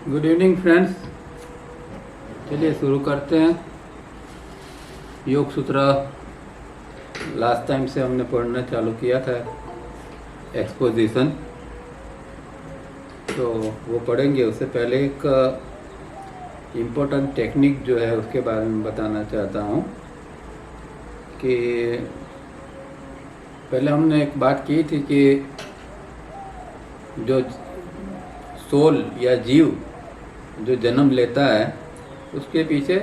Good evening friends. चलिए शुरू करते हैं। योग सूत्र लास्ट टाइम से हमने पढ़ना चालू किया था, एक्सपोजिशन, तो वो पढ़ेंगे। उससे पहले एक इम्पोर्टेंट टेक्निक जो है उसके बारे में बताना चाहता हूँ कि पहले हमने एक बात की थी कि जो सोल या जीव जो जन्म लेता है उसके पीछे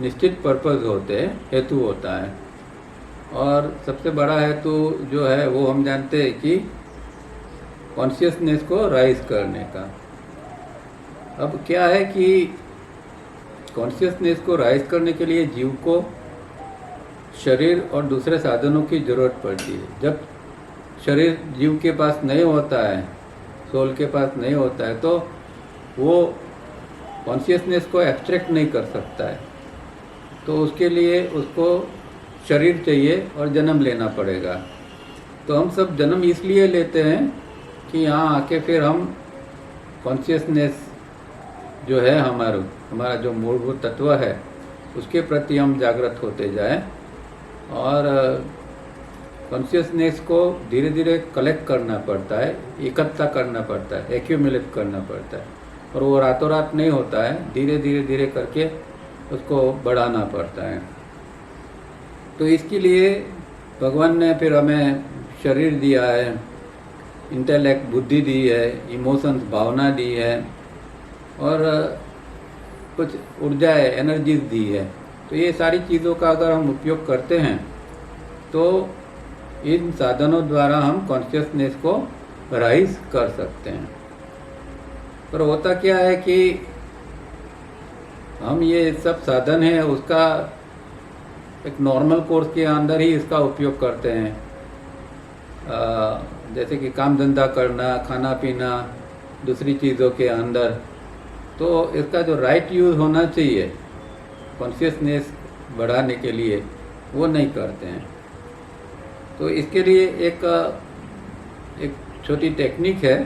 निश्चित पर्पस होते हैं, हेतु होता है। और सबसे बड़ा हेतु जो है वो हम जानते हैं कि कॉन्शियसनेस को राइज करने का। अब क्या है कि कॉन्शियसनेस को राइज करने के लिए जीव को शरीर और दूसरे साधनों की ज़रूरत पड़ती है। जब शरीर जीव के पास नहीं होता है, सोल के पास नहीं होता है, तो वो कॉन्शियसनेस को एक्सट्रैक्ट नहीं कर सकता है। तो उसके लिए उसको शरीर चाहिए और जन्म लेना पड़ेगा। तो हम सब जन्म इसलिए लेते हैं कि यहाँ आके फिर हम कॉन्शियसनेस जो है हमारा जो मूलभूत तत्व है उसके प्रति हम जागृत होते जाएं और कॉन्शियसनेस को धीरे धीरे कलेक्ट करना पड़ता है, इकट्ठा करना पड़ता है, एक्यूमुलेट करना पड़ता है। और वो रातों रात नहीं होता है, धीरे धीरे करके उसको बढ़ाना पड़ता है। तो इसके लिए भगवान ने फिर हमें शरीर दिया है, इंटेलेक्ट बुद्धि दी है, इमोशंस भावना दी है और कुछ ऊर्जा है, एनर्जीज दी है। तो ये सारी चीज़ों का अगर हम उपयोग करते हैं तो इन साधनों द्वारा हम कॉन्शियसनेस को राइज कर सकते हैं। पर होता क्या है कि हम ये सब साधन है उसका एक नॉर्मल कोर्स के अंदर ही इसका उपयोग करते हैं। जैसे कि काम धंधा करना, खाना पीना, दूसरी चीज़ों के अंदर, तो इसका जो राइट यूज़ होना चाहिए कॉन्शियसनेस बढ़ाने के लिए वो नहीं करते हैं। तो इसके लिए एक छोटी टेक्निक है,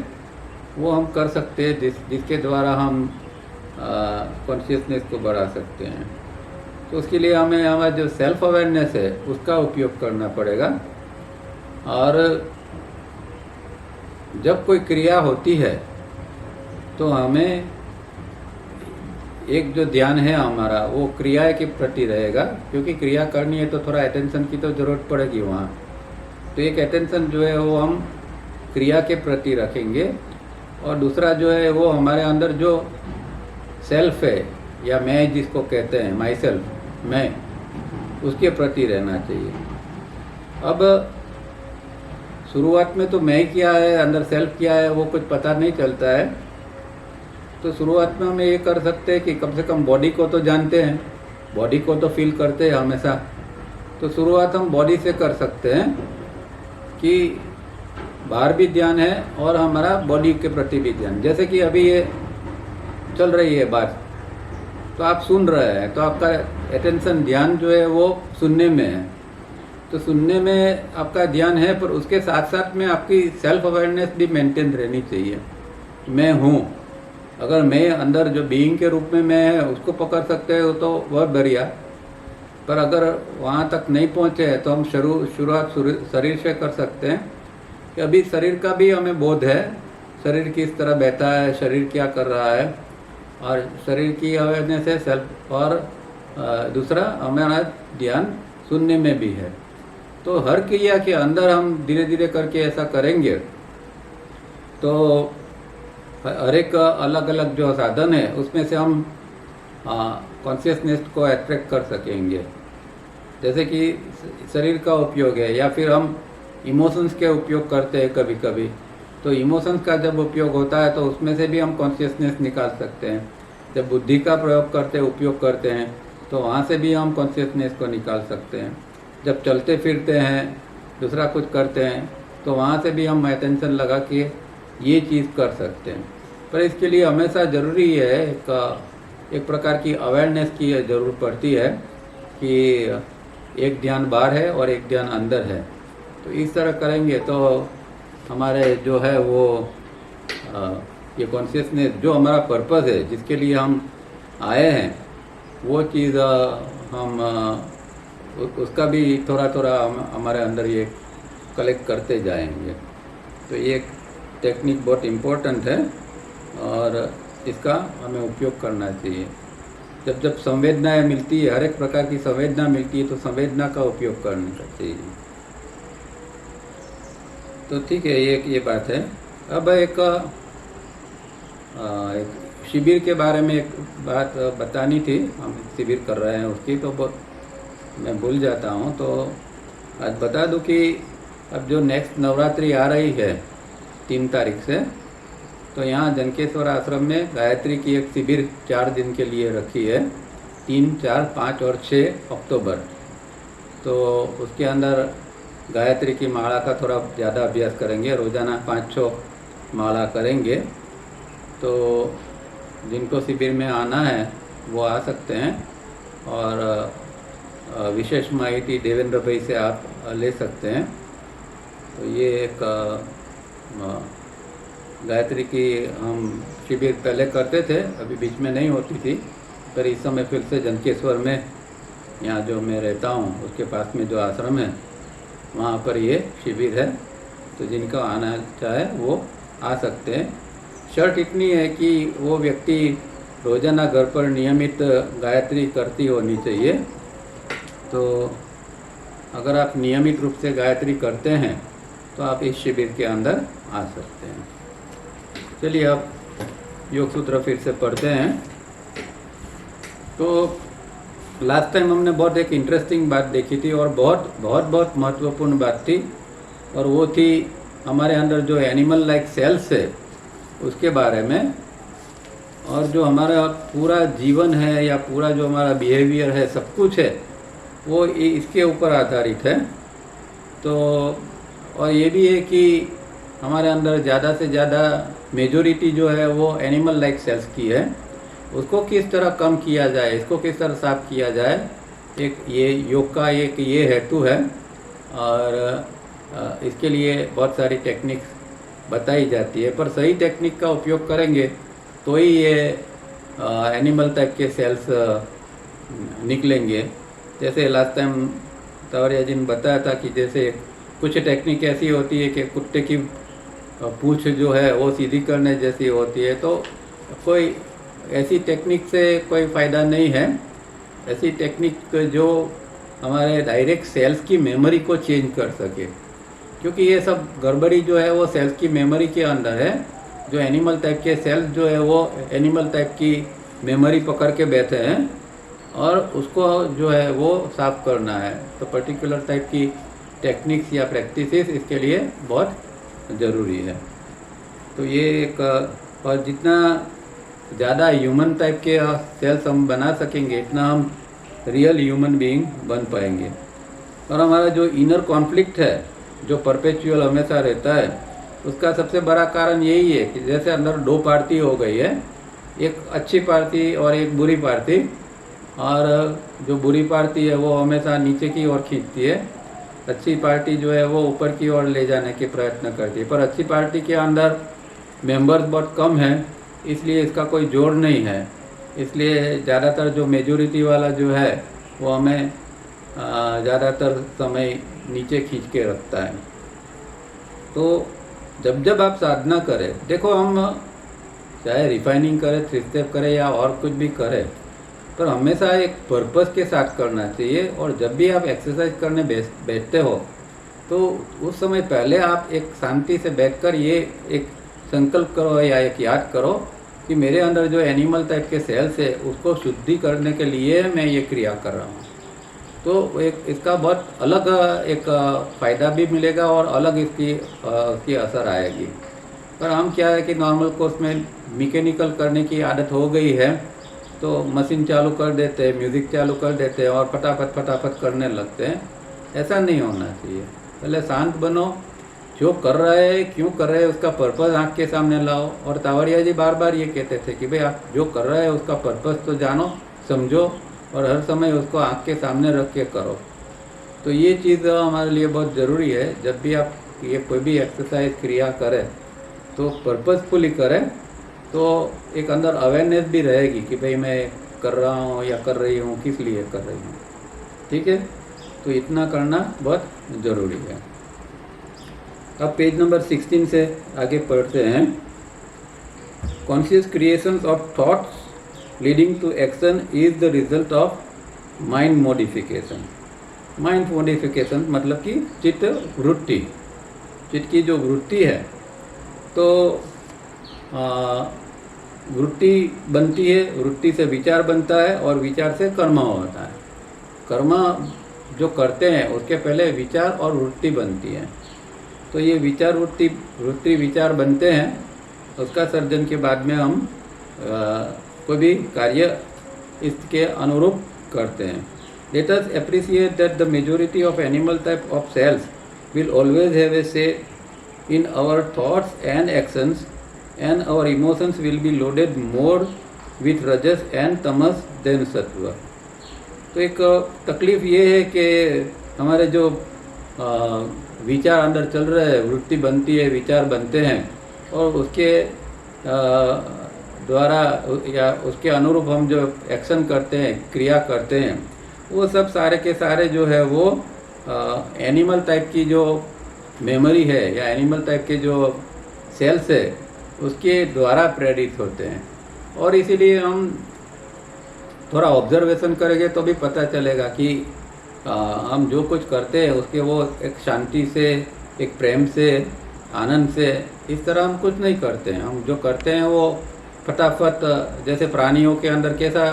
वो हम कर सकते हैं जिसके द्वारा हम कॉन्शियसनेस को बढ़ा सकते हैं। तो उसके लिए हमें हमारा जो सेल्फ अवेयरनेस है उसका उपयोग करना पड़ेगा। और जब कोई क्रिया होती है तो हमें एक जो ध्यान है हमारा वो क्रिया के प्रति रहेगा, क्योंकि क्रिया करनी है तो थोड़ा अटेंशन की तो ज़रूरत पड़ेगी वहाँ। तो एक अटेंशन जो है वो हम क्रिया के प्रति रखेंगे और दूसरा जो है वो हमारे अंदर जो सेल्फ है या मैं जिसको कहते हैं माई सेल्फ, मैं, उसके प्रति रहना चाहिए। अब शुरुआत में तो मैं क्या है, अंदर सेल्फ क्या है, वो कुछ पता नहीं चलता है। तो शुरुआत में हम ये कर सकते हैं कि कम से कम बॉडी को तो जानते हैं, बॉडी को तो फील करते हैं हमेशा। तो शुरुआत हम बॉडी से कर सकते हैं कि बाहर भी ध्यान है और हमारा बॉडी के प्रति भी ध्यान। जैसे कि अभी ये चल रही है बात, तो आप सुन रहे हैं तो आपका अटेंशन ध्यान जो है वो सुनने में है। तो सुनने में आपका ध्यान है, पर उसके साथ साथ में आपकी सेल्फ अवेयरनेस भी मेंटेन रहनी चाहिए। मैं हूँ, अगर मैं अंदर जो बीइंग के रूप में मैं है उसको पकड़ सकते हो तो वह बढ़िया। पर अगर वहाँ तक नहीं पहुँचे हैं तो हम शुरुआत शरीर से कर सकते हैं कि अभी शरीर का भी हमें बोध है, शरीर किस तरह बहता है, शरीर क्या कर रहा है, और शरीर की अवेयरनेस है सेल्फ। और दूसरा हमारा ध्यान सुनने में भी है। तो हर क्रिया के अंदर हम धीरे धीरे करके ऐसा करेंगे तो हर एक अलग अलग जो साधन है उसमें से हम कॉन्शियसनेस को अट्रैक्ट कर सकेंगे। जैसे कि शरीर का उपयोग है या फिर हम इमोशंस के उपयोग करते हैं कभी कभी। तो इमोशंस का जब उपयोग होता है तो उसमें से भी हम कॉन्शियसनेस निकाल सकते हैं। जब बुद्धि का प्रयोग करते हैं, उपयोग करते हैं, तो वहाँ से भी हम कॉन्शियसनेस को निकाल सकते हैं। जब चलते फिरते हैं, दूसरा कुछ करते हैं, तो वहाँ से भी हम अटेंशन लगा के ये चीज़ कर सकते हैं। पर इसके लिए हमेशा ज़रूरी है एक प्रकार की अवेयरनेस की ज़रूरत पड़ती है कि एक ध्यान बाहर है और एक ध्यान अंदर है। तो इस तरह करेंगे तो हमारे जो है वो ये कॉन्शियसनेस जो हमारा पर्पस है, जिसके लिए हम आए हैं, वो चीज़ हम उसका भी थोड़ा थोड़ा हमारे अंदर ये कलेक्ट करते जाएंगे। तो ये टेक्निक बहुत इम्पोर्टेंट है और इसका हमें उपयोग करना चाहिए। जब जब संवेदनाएं मिलती है, हर एक प्रकार की संवेदना मिलती है, तो संवेदना का उपयोग करना चाहिए। तो ठीक है, ये बात है। अब एक शिविर के बारे में एक बात बतानी थी। हम शिविर कर रहे हैं उसकी, तो मैं भूल जाता हूँ, तो आज बता दूँ कि अब जो नेक्स्ट नवरात्रि आ रही है 3 तारीख से, तो यहाँ जनकेश्वर आश्रम में गायत्री की एक शिविर 4 दिन के लिए रखी है, 3, 4, 5 और 6 अक्टूबर। तो उसके अंदर गायत्री की माला का थोड़ा ज़्यादा अभ्यास करेंगे, रोज़ाना 5-6 माला करेंगे। तो जिनको शिविर में आना है वो आ सकते हैं और विशेष माहिती देवेंद्र भाई से आप ले सकते हैं। तो ये एक गायत्री की हम शिविर पहले करते थे, अभी बीच में नहीं होती थी, पर इस समय फिर से जनकेश्वर में, यहाँ जो मैं रहता हूँ उसके पास में जो आश्रम है, वहाँ पर ये शिविर है। तो जिनका आना चाहे वो आ सकते हैं। शर्त इतनी है कि वो व्यक्ति रोज़ाना घर पर नियमित गायत्री करती होनी चाहिए। तो अगर आप नियमित रूप से गायत्री करते हैं तो आप इस शिविर के अंदर आ सकते हैं। चलिए अब योग सूत्र फिर से पढ़ते हैं। तो लास्ट टाइम हमने बहुत एक इंटरेस्टिंग बात देखी थी और बहुत महत्वपूर्ण बात थी, और वो थी हमारे अंदर जो एनिमल लाइक सेल्स है उसके बारे में, और जो हमारा पूरा जीवन है या पूरा जो हमारा बिहेवियर है, सब कुछ है, वो इसके ऊपर आधारित है। तो और ये भी है कि हमारे अंदर ज़्यादा से ज़्यादा मेजोरिटी जो है वो एनिमल लाइक सेल्स की है। उसको किस तरह कम किया जाए, इसको किस तरह साफ किया जाए, एक ये योग का एक ये हेतु है। और इसके लिए बहुत सारी टेक्निक्स बताई जाती है, पर सही टेक्निक का उपयोग करेंगे तो ही ये एनिमल टाइप के सेल्स निकलेंगे। जैसे लास्ट टाइम तवरिया जी ने बताया था कि जैसे कुछ टेक्निक ऐसी होती है कि कुत्ते की पूंछ जो है वो सीधी करने जैसी होती है, तो कोई ऐसी टेक्निक से कोई फ़ायदा नहीं है। ऐसी टेक्निक जो हमारे डायरेक्ट सेल्स की मेमोरी को चेंज कर सके, क्योंकि ये सब गड़बड़ी जो है वो सेल्स की मेमोरी के अंदर है। जो एनिमल टाइप के सेल्स जो है वो एनिमल टाइप की मेमोरी पकड़ के बैठे हैं और उसको जो है वो साफ करना है। तो पर्टिकुलर टाइप की टेक्निक्स या प्रैक्टिसेस इसके लिए बहुत ज़रूरी है। तो ये एक, और जितना ज़्यादा ह्यूमन टाइप के सेल्स हम बना सकेंगे, इतना हम रियल ह्यूमन बीइंग बन पाएंगे। और हमारा जो इनर कॉन्फ्लिक्ट है, जो परपेचुअल हमेशा रहता है, उसका सबसे बड़ा कारण यही है कि जैसे अंदर 2 पार्टी हो गई है, एक अच्छी पार्टी और एक बुरी पार्टी। और जो बुरी पार्टी है वो हमेशा नीचे की ओर खींचती है, अच्छी पार्टी जो है वो ऊपर की ओर ले जाने के प्रयत्न करती है। पर अच्छी पार्टी के अंदर मेंबर्स बहुत कम हैं, इसलिए इसका कोई जोड़ नहीं है। इसलिए ज़्यादातर जो मेजोरिटी वाला जो है वो हमें ज़्यादातर समय नीचे खींच के रखता है। तो जब जब आप साधना करें, देखो हम चाहे रिफाइनिंग करें, 3 स्टेप करें या और कुछ भी करें, पर हमेशा एक पर्पस के साथ करना चाहिए। और जब भी आप एक्सरसाइज करने बैठते हो तो उस समय पहले आप एक शांति से बैठकर ये एक संकल्प करो या एक याद करो कि मेरे अंदर जो एनिमल टाइप के सेल्स है उसको शुद्धि करने के लिए मैं ये क्रिया कर रहा हूँ। तो एक इसका बहुत अलग एक फ़ायदा भी मिलेगा और अलग इसकी असर आएगी। पर हम क्या है कि नॉर्मल कोर्स में मैकेनिकल करने की आदत हो गई है, तो मशीन चालू कर देते हैं, म्यूज़िक चालू कर देते हैं और फटाफट करने लगते हैं। ऐसा नहीं होना चाहिए। पहले शांत बनो, जो कर रहे हैं क्यों कर रहे हैं उसका पर्पस आँख के सामने लाओ। और तावरिया जी बार बार ये कहते थे कि भाई आप जो कर रहे हैं उसका पर्पस तो जानो, समझो और हर समय उसको आँख के सामने रख के करो। तो ये चीज़ हमारे लिए बहुत ज़रूरी है। जब भी आप ये कोई भी एक्सरसाइज क्रिया करें तो पर्पसफुली करें तो एक अंदर अवेयरनेस भी रहेगी कि भाई मैं कर रहा हूँ या कर रही हूँ, किस लिए कर रही हूँ। ठीक है, तो इतना करना बहुत ज़रूरी है। अब पेज नंबर 16 से आगे पढ़ते हैं। Conscious creations of thoughts leading to action is the result of mind modification. Mind modification मतलब कि चित्त वृत्ति, चित्त की जो वृत्ति है, तो वृत्ति बनती है, वृत्ति से विचार बनता है और विचार से कर्म होता है। कर्म जो करते हैं उसके पहले विचार और वृत्ति बनती है। तो ये विचार वृत्ति विचार बनते हैं, उसका सर्जन के बाद में हम कोई भी कार्य इसके अनुरूप करते हैं। Let us appreciate that the majority of animal type of cells will always have a say in our thoughts and actions, and our emotions will be loaded more with rajas and tamas than sattva. तो एक तकलीफ ये है कि हमारे जो विचार अंदर चल रहे हैं, वृत्ति बनती है, विचार बनते हैं, और उसके द्वारा या उसके अनुरूप हम जो एक्शन करते हैं, क्रिया करते हैं, वो सब सारे के सारे जो है वो एनिमल टाइप की जो मेमोरी है या एनिमल टाइप के जो सेल्स है उसके द्वारा प्रेरित होते हैं। और इसीलिए हम थोड़ा ऑब्जर्वेशन करेंगे तो भी पता चलेगा कि हम जो कुछ करते हैं उसके वो एक शांति से, एक प्रेम से, आनंद से, इस तरह हम कुछ नहीं करते हैं। हम जो करते हैं वो फटाफट, जैसे प्राणियों के अंदर कैसा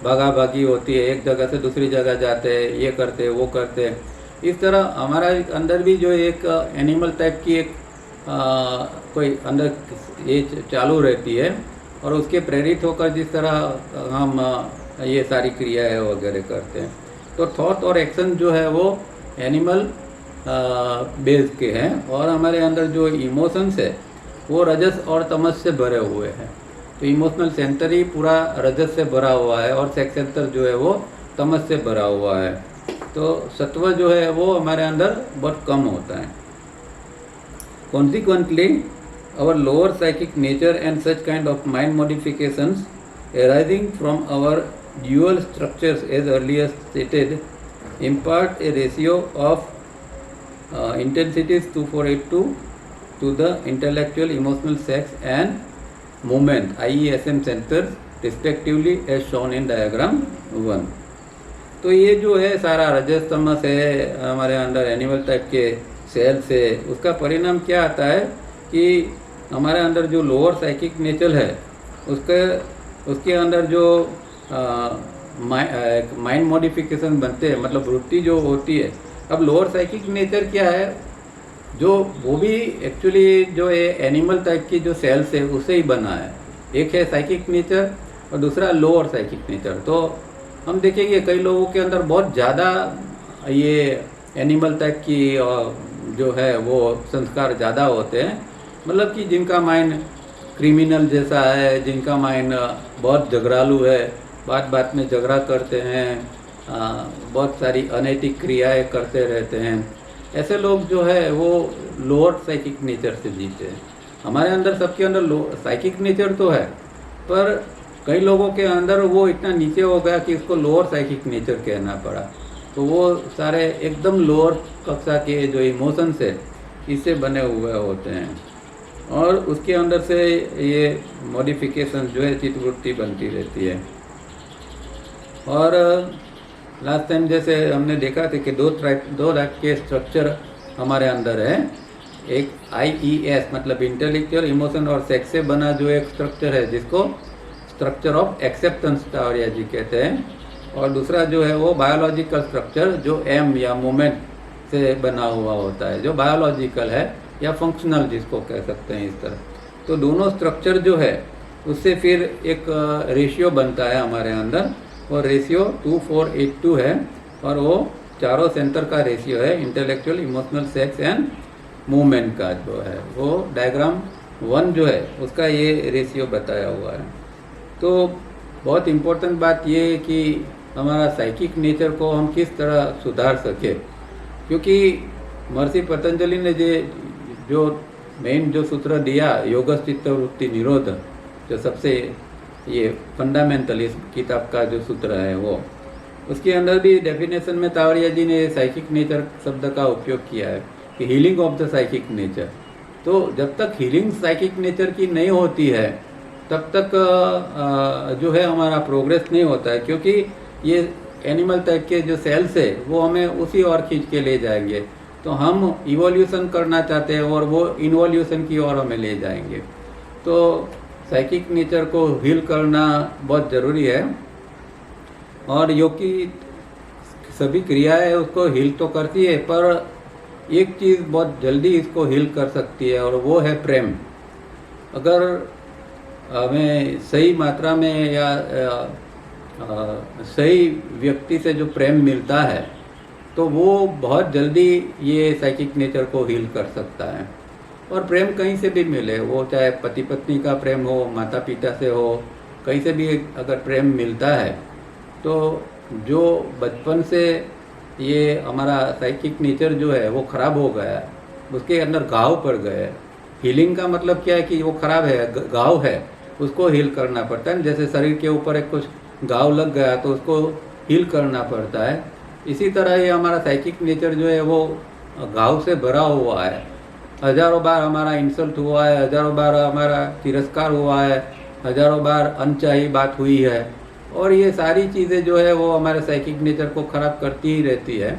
भागा भागी होती है, एक जगह से दूसरी जगह जाते हैं, ये करते हैं, वो करते हैं, इस तरह हमारा अंदर भी जो एक एनिमल टाइप की एक कोई अंदर ये चालू रहती है, और उसके प्रेरित होकर जिस तरह हम ये सारी क्रियाएं वगैरह करते हैं। तो थॉट और एक्शन जो है वो एनिमल बेस के हैं, और हमारे अंदर जो इमोशंस है वो रजस और तमस से भरे हुए हैं। तो इमोशनल सेंटर ही पूरा रजस से भरा हुआ है और सेक्स सेंटर जो है वो तमस से भरा हुआ है। तो सत्व जो है वो हमारे अंदर बहुत कम होता है। Consequently our lower psychic nature and such kind of mind modifications arising from our dual structures as earlier stated impart a ratio of intensities 2482 to the intellectual, emotional, sex and movement IESM centers respectively as shown in diagram 1। तो ये जो है सारा रजस तमस है हमारे अंदर animal type के सेल से, उसका परिणाम क्या आता है कि हमारे अंदर जो लोअर साइकिक नेचर है उसके अंदर जो माइंड मॉडिफिकेशन बनते हैं, मतलब वृत्ति जो होती है। अब लोअर साइकिक नेचर क्या है, जो वो भी एक्चुअली जो है एनिमल टाइप की जो सेल्स है उससे ही बना है। एक है साइकिक नेचर और दूसरा लोअर साइकिक नेचर। तो हम देखेंगे कई लोगों के अंदर बहुत ज़्यादा ये एनिमल टाइप की जो है वो संस्कार ज़्यादा होते हैं, मतलब कि जिनका माइंड क्रिमिनल जैसा है, जिनका माइंड बहुत झगड़ालू है, बात बात में झगड़ा करते हैं, बहुत सारी अनैतिक क्रियाएं करते रहते हैं, ऐसे लोग जो है वो लोअर साइकिक नेचर से जीते हैं। हमारे अंदर सबके अंदर साइकिक नेचर तो है, पर कई लोगों के अंदर वो इतना नीचे हो गया कि इसको लोअर साइकिक नेचर कहना पड़ा। तो वो सारे एकदम लोअर कक्षा के जो इमोशंस है इससे बने हुए होते हैं, और उसके अंदर से ये मॉडिफिकेशन जो है चित्तवृत्ति बनती रहती है। और लास्ट टाइम जैसे हमने देखा था कि दो टाइप के स्ट्रक्चर हमारे अंदर है। एक IES मतलब इंटेलेक्चुअल, इमोशन और सेक्स से बना जो एक स्ट्रक्चर है जिसको स्ट्रक्चर ऑफ एक्सेप्टेंस टावरिया जी कहते हैं, और दूसरा जो है वो बायोलॉजिकल स्ट्रक्चर जो M या मोमेंट से बना हुआ होता है, जो बायोलॉजिकल है या फंक्शनल जिसको कह सकते हैं इस तरह। तो दोनों स्ट्रक्चर जो है उससे फिर एक रेशियो बनता है हमारे अंदर, और रेशियो 2482 है, और वो चारों सेंटर का रेशियो है, intellectual, emotional, sex and movement का जो है वो डायग्राम 1 जो है उसका ये रेशियो बताया हुआ है। तो बहुत इम्पोर्टेंट बात ये है कि हमारा साइकिक नेचर को हम किस तरह सुधार सके, क्योंकि महर्षि पतंजलि ने जो मेन जो सूत्र दिया योगस्थित वृत्ति निरोध, जो सबसे ये फंडामेंटल इस किताब का जो सूत्र है वो, उसके अंदर भी डेफिनेशन में तावड़िया जी ने साइकिक नेचर शब्द का उपयोग किया है कि healing of the psychic nature. तो जब तक हीलिंग साइकिक नेचर की नहीं होती है तब तक जो है हमारा प्रोग्रेस नहीं होता है, क्योंकि ये एनिमल टाइप के जो सेल्स है वो हमें उसी ओर खींच के ले जाएंगे। तो हम इवोल्यूशन करना चाहते हैं और वो इन्वोल्यूशन की ओर हमें ले जाएंगे। तो साइकिक नेचर को हील करना बहुत ज़रूरी है, और योग की सभी क्रियाएं उसको हील तो करती है, पर एक चीज़ बहुत जल्दी इसको हील कर सकती है और वो है प्रेम। अगर हमें सही मात्रा में या सही व्यक्ति से जो प्रेम मिलता है तो वो बहुत जल्दी ये साइकिक नेचर को हील कर सकता है। और प्रेम कहीं से भी मिले, वो चाहे पति पत्नी का प्रेम हो, माता पिता से हो, कहीं से भी अगर प्रेम मिलता है तो जो बचपन से ये हमारा साइकिक नेचर जो है वो ख़राब हो गया, उसके अंदर घाव पड़ गए। हीलिंग का मतलब क्या है कि वो ख़राब है, घाव है, उसको हील करना पड़ता है। जैसे शरीर के ऊपर एक कुछ घाव लग गया तो उसको हील करना पड़ता है, इसी तरह ये हमारा साइकिक नेचर जो है वो घाव से भरा हुआ है। हज़ारों बार हमारा इंसल्ट हुआ है, हज़ारों बार हमारा तिरस्कार हुआ है, हज़ारों बार अनचाही बात हुई है, और ये सारी चीज़ें जो है वो हमारे साइकिक नेचर को ख़राब करती ही रहती है।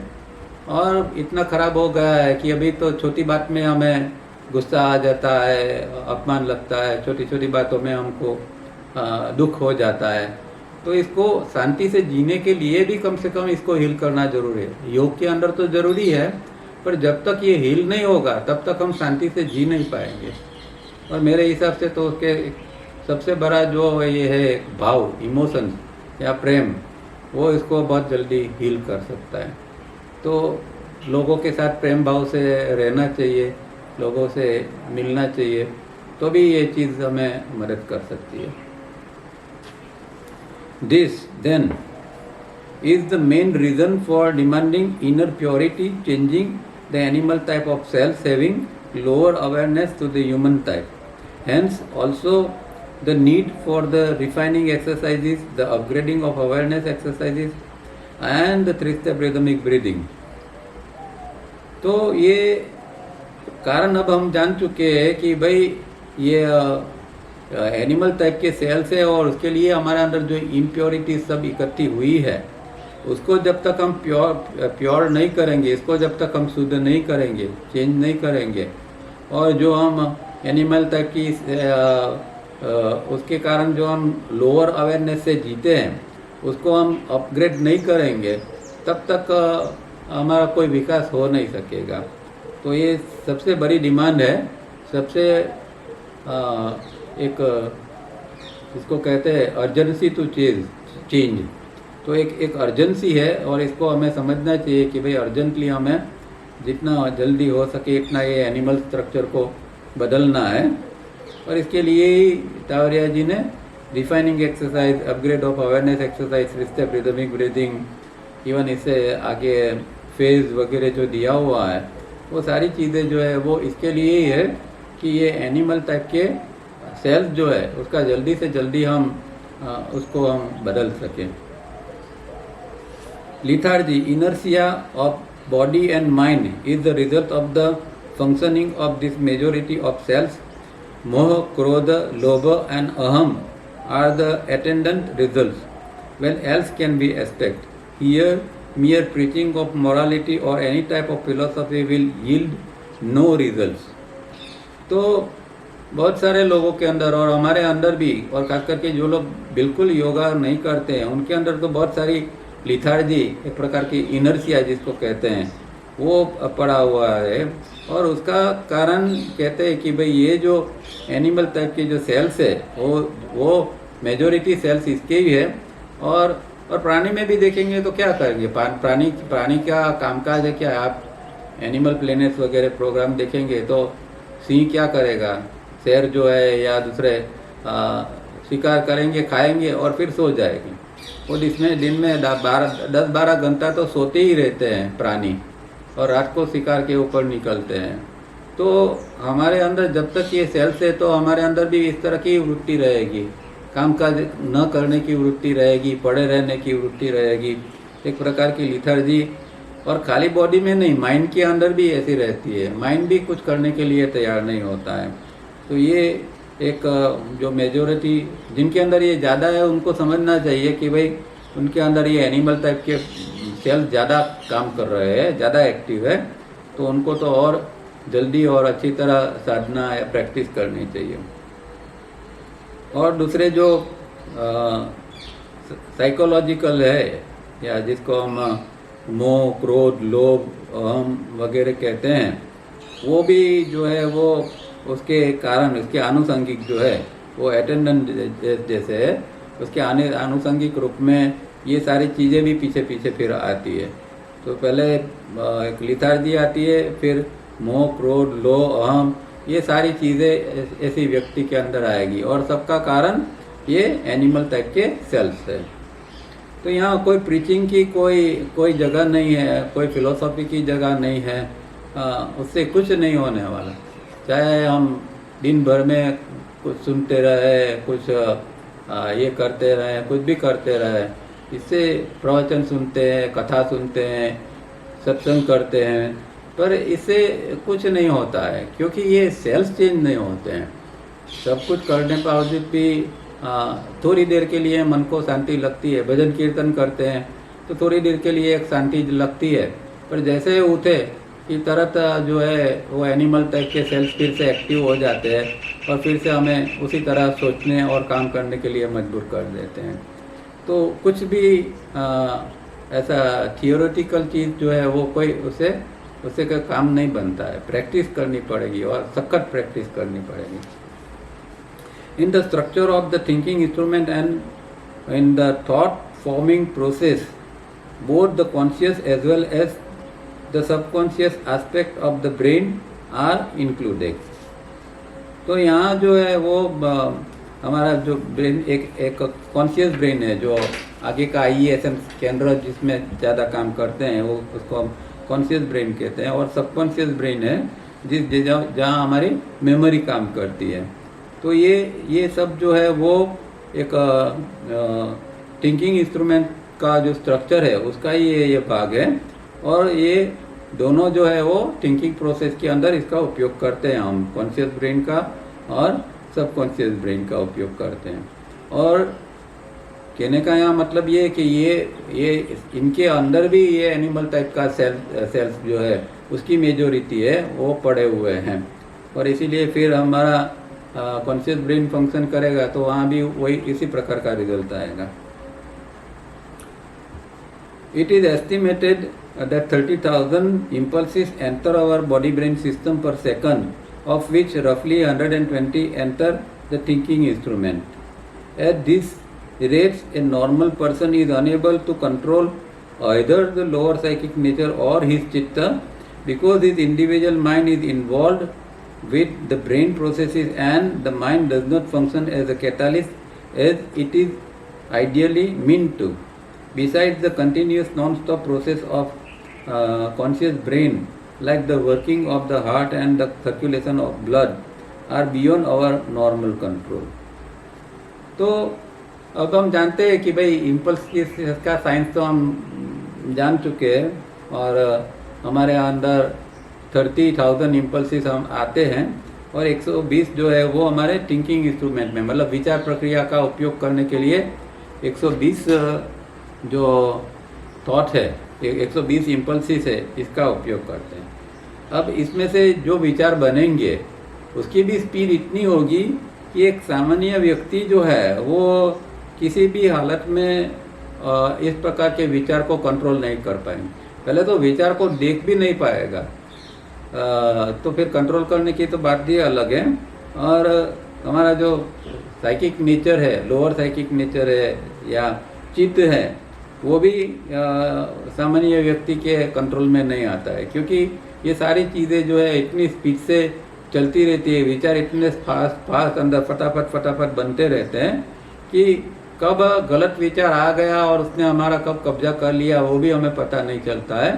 और इतना ख़राब हो गया है कि अभी तो छोटी बात में हमें गुस्सा आ जाता है, अपमान लगता है, छोटी छोटी बातों में हमको दुख हो जाता है। तो इसको शांति से जीने के लिए भी कम से कम इसको हील करना जरूरी है। योग के अंदर तो ज़रूरी है, पर जब तक ये हील नहीं होगा तब तक हम शांति से जी नहीं पाएंगे। और मेरे हिसाब से तो उसके सबसे बड़ा जो ये है भाव, इमोशन या प्रेम, वो इसको बहुत जल्दी हील कर सकता है। तो लोगों के साथ प्रेम भाव से रहना चाहिए, लोगों से मिलना चाहिए, तो भी ये चीज़ हमें मदद कर सकती है। This then is the main reason for demanding inner purity, changing the animal type of cells having lower awareness to the human type. Hence also the need for the refining exercises, the upgrading of awareness exercises and the 3-step rhythmic breathing. तो ये कारण अब हम जान चुके हैं कि भाई ये एनिमल टाइप के सेल्स है और उसके लिए हमारे अंदर जो इम्प्योरिटी सब इकट्ठी हुई है उसको जब तक हम प्योर नहीं करेंगे, इसको जब तक हम शुद्ध नहीं करेंगे, चेंज नहीं करेंगे, और जो हम एनिमल टाइप की उसके कारण जो हम लोअर अवेयरनेस से जीते हैं उसको हम अपग्रेड नहीं करेंगे, तब तक हमारा कोई विकास हो नहीं सकेगा। तो ये सबसे बड़ी डिमांड है, सबसे एक इसको कहते हैं अर्जेंसी टू चेंज। तो एक अर्जेंसी है और इसको हमें समझना चाहिए कि भाई अर्जेंटली हमें जितना जल्दी हो सके इतना ये एनिमल स्ट्रक्चर को बदलना है। और इसके लिए ही तावड़िया जी ने refining exercise, upgrade of awareness exercise, 3-step rhythmic breathing, even इससे आगे फेज वगैरह जो दिया हुआ है वो सारी चीज़ें जो है वो इसके लिए ही है कि ये एनिमल टाइप के सेल्स जो है उसका जल्दी से जल्दी हम उसको हम बदल सकें। Lethargy, inertia of body and mind is the result of the functioning of this majority of cells. Moh, krodh, lobh and aham are the attendant results. Well else can be expect. Here mere preaching of morality or any type of philosophy will yield no results। तो बहुत सारे लोगों के अंदर और हमारे अंदर भी, और खास करके जो लोग बिल्कुल योगा नहीं करते हैं उनके अंदर तो बहुत सारी लिथार्जी, एक प्रकार की इनर्शिया जिसको कहते हैं, वो पड़ा हुआ है। और उसका कारण कहते हैं कि भाई ये जो एनिमल टाइप के जो सेल्स है वो मेजॉरिटी सेल्स इसके ही है। और प्राणी में भी देखेंगे तो क्या करेंगे, प्राणी का कामकाज है क्या। आप एनिमल प्लेनेट्स वगैरह प्रोग्राम देखेंगे तो सिंह क्या करेगा, शेर जो है या दूसरे शिकार करेंगे, खाएंगे और फिर सो जाएंगे। और इसमें दिन में 10-12 घंटा तो सोते ही रहते हैं प्राणी, और रात को शिकार के ऊपर निकलते हैं। तो हमारे अंदर जब तक ये सेल्स है तो हमारे अंदर भी इस तरह की वृत्ति रहेगी, कामकाज न करने की वृत्ति रहेगी, पड़े रहने की वृत्ति रहेगी, एक प्रकार की लिथर्जी। और खाली बॉडी में नहीं, माइंड के अंदर भी ऐसी रहती है, माइंड भी कुछ करने के लिए तैयार नहीं होता है। तो ये एक जो मेजोरिटी जिनके अंदर ये ज़्यादा है उनको समझना चाहिए कि भाई उनके अंदर ये एनिमल टाइप के सेल्स ज़्यादा काम कर रहे हैं, ज़्यादा एक्टिव है, तो उनको तो और जल्दी और अच्छी तरह साधना या प्रैक्टिस करनी चाहिए। और दूसरे जो साइकोलॉजिकल है या जिसको हम मोह, क्रोध, लोभ, अहम वगैरह कहते हैं, वो भी जो है वो उसके कारण, उसके आनुषंगिक जो है वो अटेंडेंट जैसे है, उसके आनुषंगिक रूप में ये सारी चीज़ें भी पीछे पीछे फिर आती है। तो पहले एक लिथार्जी आती है, फिर मोह, क्रोध, लोभ, अहम, ये सारी चीज़ें ऐसी व्यक्ति के अंदर आएगी और सबका कारण ये एनिमल टाइप के सेल्स है। तो यहाँ कोई प्रीचिंग की कोई जगह नहीं है, कोई फिलोसॉफी की जगह नहीं है, उससे कुछ नहीं होने वाला। चाहे हम दिन भर में कुछ सुनते रहे, कुछ ये करते रहे, कुछ भी करते रहे, इससे प्रवचन सुनते हैं, कथा सुनते हैं, सत्संग करते हैं, पर इससे कुछ नहीं होता है, क्योंकि ये सेल्स चेंज नहीं होते हैं। सब कुछ करने के बावजूद भी थोड़ी देर के लिए मन को शांति लगती है, भजन कीर्तन करते हैं तो थोड़ी देर के लिए एक शांति लगती है, पर जैसे उठे कि तरत जो है वो एनिमल टाइप के सेल्स फिर से एक्टिव हो जाते हैं और फिर से हमें उसी तरह सोचने और काम करने के लिए मजबूर कर देते हैं। तो कुछ भी ऐसा थियोरेटिकल चीज़ जो है वो कोई उससे का काम नहीं बनता है, प्रैक्टिस करनी पड़ेगी और सख्त प्रैक्टिस करनी पड़ेगी। In the structure of the thinking instrument and in the thought forming process, both the conscious as well as the subconscious aspect of the brain are included. तो यहाँ जो है वो हमारा जो ब्रेन एक कॉन्शियस ब्रेन है, जो आगे का IESM केंद्र जिसमें ज़्यादा काम करते हैं वो उसको हम कॉन्शियस ब्रेन कहते हैं, और सबकॉन्शियस ब्रेन है जहाँ हमारी मेमोरी काम करती है। तो ये सब जो है वो एक थिंकिंग इंस्ट्रूमेंट का जो स्ट्रक्चर है उसका ये भाग है, और ये दोनों जो है वो थिंकिंग प्रोसेस के अंदर इसका उपयोग करते हैं। हम कॉन्शियस ब्रेन का और सबकॉन्शियस ब्रेन का उपयोग करते हैं। और कहने का यहाँ मतलब ये है कि ये इनके अंदर भी ये एनिमल टाइप का सेल्स जो है उसकी मेजोरिटी है वो पड़े हुए हैं, और इसीलिए फिर हमारा कॉन्शियस ब्रेन फंक्शन करेगा तो वहाँ भी वही इसी प्रकार का रिजल्ट आएगा। It is estimated that 30,000 impulses enter our body brain system per second, of which roughly 120 enter the thinking instrument. At these rates, a normal person is unable to control either the lower psychic nature or his chitta, because his individual mind is involved with the brain processes and the mind does not function as a catalyst as it is ideally meant to. Besides, the continuous non-stop process of conscious brain, like the working of the heart and the circulation of blood, are beyond our normal control. तो अब हम जानते हैं कि भाई impulse का science तो हम जान चुके हैं, और हमारे अंदर 30,000 इम्पल्सिस हम आते हैं, और 120 जो है वो हमारे थिंकिंग इंस्ट्रूमेंट में, मतलब विचार प्रक्रिया का उपयोग करने के लिए 120 जो थॉट है, 120 इम्पल्सिस है, इसका उपयोग करते हैं। अब इसमें से जो विचार बनेंगे उसकी भी स्पीड इतनी होगी कि एक सामान्य व्यक्ति जो है वो किसी भी हालत में इस प्रकार के विचार को कंट्रोल नहीं कर पाएंगे। पहले तो विचार को देख भी नहीं पाएगा, तो फिर कंट्रोल करने की तो बात ही अलग है। और हमारा जो साइकिक नेचर है, लोअर साइकिक नेचर है या चित्त है, वो भी सामान्य व्यक्ति के कंट्रोल में नहीं आता है, क्योंकि ये सारी चीज़ें जो है इतनी स्पीड से चलती रहती है, विचार इतने फास्ट अंदर फटाफट बनते रहते हैं कि कब गलत विचार आ गया और उसने हमारा कब कब्जा कर लिया वो भी हमें पता नहीं चलता है,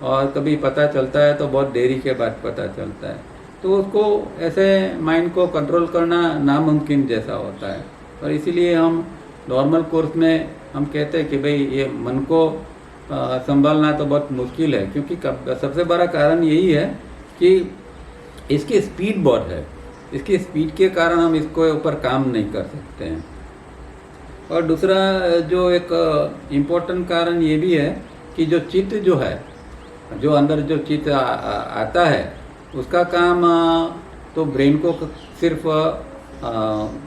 और कभी पता चलता है तो बहुत देरी के बाद पता चलता है। तो उसको ऐसे माइंड को कंट्रोल करना नामुमकिन जैसा होता है। और इसीलिए हम नॉर्मल कोर्स में हम कहते हैं कि भाई ये मन को संभालना तो बहुत मुश्किल है, क्योंकि सबसे बड़ा कारण यही है कि इसकी स्पीड बहुत है। इसकी स्पीड के कारण हम इसको ऊपर काम नहीं कर सकते हैं। और दूसरा जो एक इम्पोर्टेंट कारण ये भी है कि जो चित्त जो है, जो अंदर जो चित्त आता है, उसका काम तो ब्रेन को सिर्फ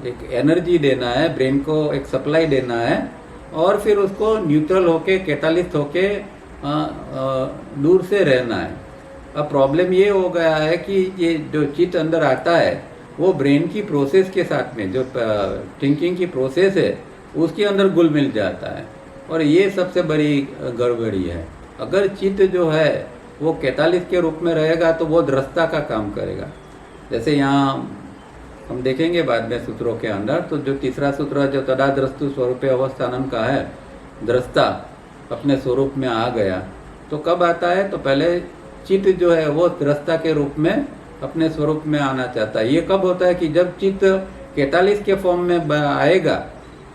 एक एनर्जी देना है, ब्रेन को एक सप्लाई देना है, और फिर उसको न्यूट्रल होके कैटालिस्ट होके दूर से रहना है। अब प्रॉब्लम ये हो गया है कि ये जो चित्त अंदर आता है वो ब्रेन की प्रोसेस के साथ में, जो थिंकिंग की प्रोसेस है, उसके अंदर घुल मिल जाता है। और ये सबसे बड़ी गड़बड़ी है। अगर चित्त जो है वो कैटालिस्ट के रूप में रहेगा तो वो दृष्टा का काम करेगा। जैसे यहाँ हम देखेंगे बाद में सूत्रों के अंदर, तो जो तीसरा सूत्र जो तदा द्रष्टु स्वरूपे अवस्थानम का है, दृष्टा अपने स्वरूप में आ गया, तो कब आता है? तो पहले चित्त जो है वो दृष्टा के रूप में अपने स्वरूप में आना चाहता है। ये कब होता है? कि जब चित्त कैटालिस्ट के फॉर्म में आएगा,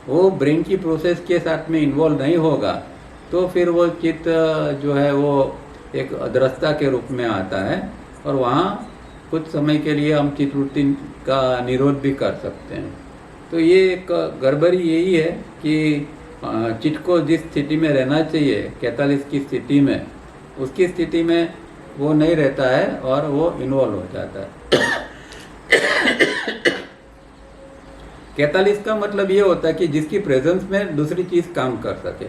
वो ब्रेन की प्रोसेस के साथ में इन्वॉल्व नहीं होगा, तो फिर वो चित्त जो है वो एक दृष्टा के रूप में आता है, और वहाँ कुछ समय के लिए हम चित्तवृत्ति का निरोध भी कर सकते हैं। तो ये एक गड़बड़ी यही है कि चित्त को जिस स्थिति में रहना चाहिए, कैटालिस्ट की स्थिति में, उसकी स्थिति में वो नहीं रहता है और वो इन्वॉल्व हो जाता है। कैटालिस्ट का मतलब ये होता है कि जिसकी प्रेजेंस में दूसरी चीज काम कर सके।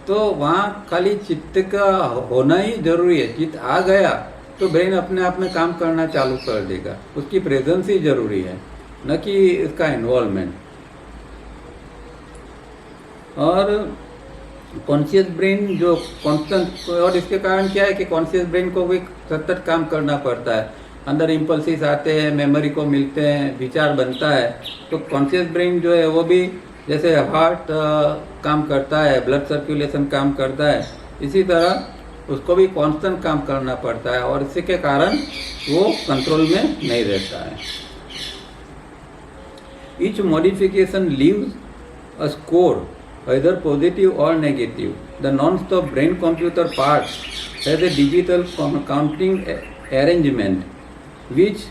तो वहाँ खाली चित्त का होना ही जरूरी है। चित्त आ गया तो ब्रेन अपने आप में काम करना चालू कर देगा, उसकी प्रेजेंस ही जरूरी है, न कि इसका इन्वॉल्वमेंट। और कॉन्शियस ब्रेन जो कांस्टेंट, और इसके कारण क्या है कि कॉन्शियस ब्रेन को भी सतत काम करना पड़ता है। अंदर इम्पल्सिस आते हैं, मेमोरी को मिलते हैं, विचार बनता है। तो कॉन्शियस ब्रेन जो है वो भी जैसे हार्ट काम करता है, ब्लड सर्कुलेशन काम करता है, इसी तरह उसको भी कांस्टेंट काम करना पड़ता है, और इसी के कारण वो कंट्रोल में नहीं रहता है। Each modification leaves a score either positive or negative. The non-stop brain computer part has a digital counting arrangement which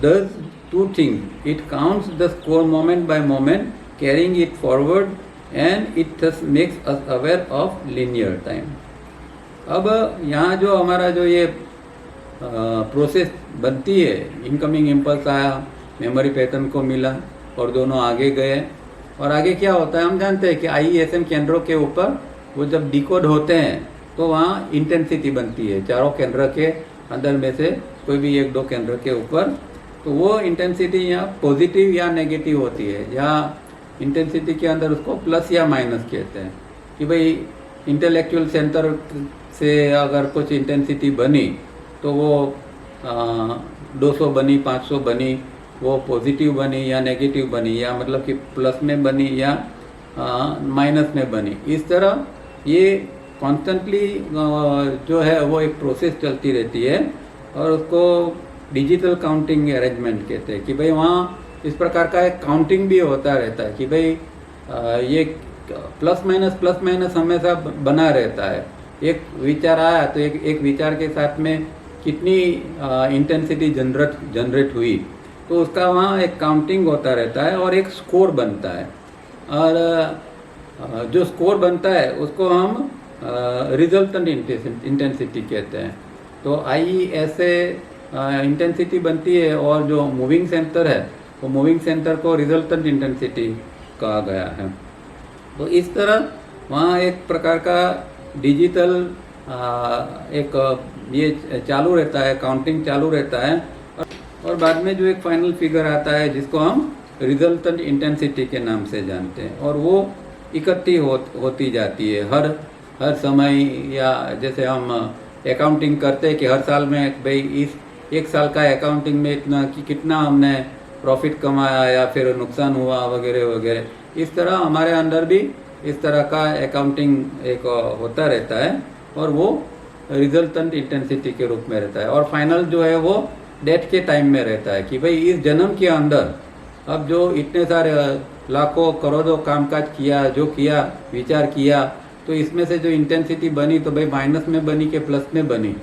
does two things. It counts the score moment by moment, carrying it forward, and it thus makes us aware of linear time. अब यहाँ जो हमारा जो ये process बनती है, incoming impulse आया, memory pattern को मिला और दोनों आगे गए, और आगे क्या होता है हम जानते हैं कि IESM केंद्रों के ऊपर वो जब डिकोड होते हैं तो वहाँ इंटेंसिटी बनती है चारों केंद्र के अंदर में से कोई भी एक दो केंद्र के ऊपर। तो वो इंटेंसिटी यहाँ पॉजिटिव या नेगेटिव होती है। यहाँ इंटेंसिटी के अंदर उसको प्लस या माइनस कहते हैं कि भाई इंटेलेक्चुअल सेंटर से अगर कुछ इंटेंसिटी बनी तो वो 200 बनी, 500 बनी, वो पॉजिटिव बनी या नेगेटिव बनी, या मतलब कि प्लस में बनी या माइनस में बनी। इस तरह ये कॉन्स्टेंटली जो है वो एक प्रोसेस चलती रहती है, और उसको डिजिटल काउंटिंग अरेंजमेंट कहते हैं कि भाई वहाँ इस प्रकार का एक काउंटिंग भी होता रहता है कि भाई ये प्लस माइनस हमेशा बना रहता है। एक विचार आया तो एक विचार के साथ में कितनी इंटेंसिटी जनरेट हुई, तो उसका वहाँ एक काउंटिंग होता रहता है और एक स्कोर बनता है। और जो स्कोर बनता है उसको हम रिजल्टेंट इंटेंसिटी कहते हैं। तो ऐसे इंटेंसिटी बनती है, और जो मूविंग सेंटर है वो मूविंग सेंटर को रिजल्टेंट इंटेंसिटी कहा गया है। तो इस तरह वहाँ एक प्रकार का डिजिटल एक ये चालू रहता है, काउंटिंग चालू रहता है, और बाद में जो एक फाइनल फिगर आता है जिसको हम रिजल्टेंट इंटेंसिटी के नाम से जानते हैं, और वो इकट्ठी होती जाती है हर समय। या जैसे हम अकाउंटिंग करते हैं कि हर साल में भाई इस एक साल का अकाउंटिंग में इतना कि कितना हमने प्रॉफिट कमाया या फिर नुकसान हुआ वगैरह वगैरह, इस तरह हमारे अंदर भी इस तरह का अकाउंटिंग एक होता रहता है, और वो रिजल्टेंट इंटेंसिटी के रूप में रहता है। और फाइनल जो है वो डेथ के टाइम में रहता है कि भाई इस जन्म के अंदर अब जो इतने सारे लाखों करोड़ों कामकाज किया, जो किया, विचार किया, तो इसमें से जो इंटेंसिटी बनी तो भाई माइनस में बनी कि प्लस में बनी,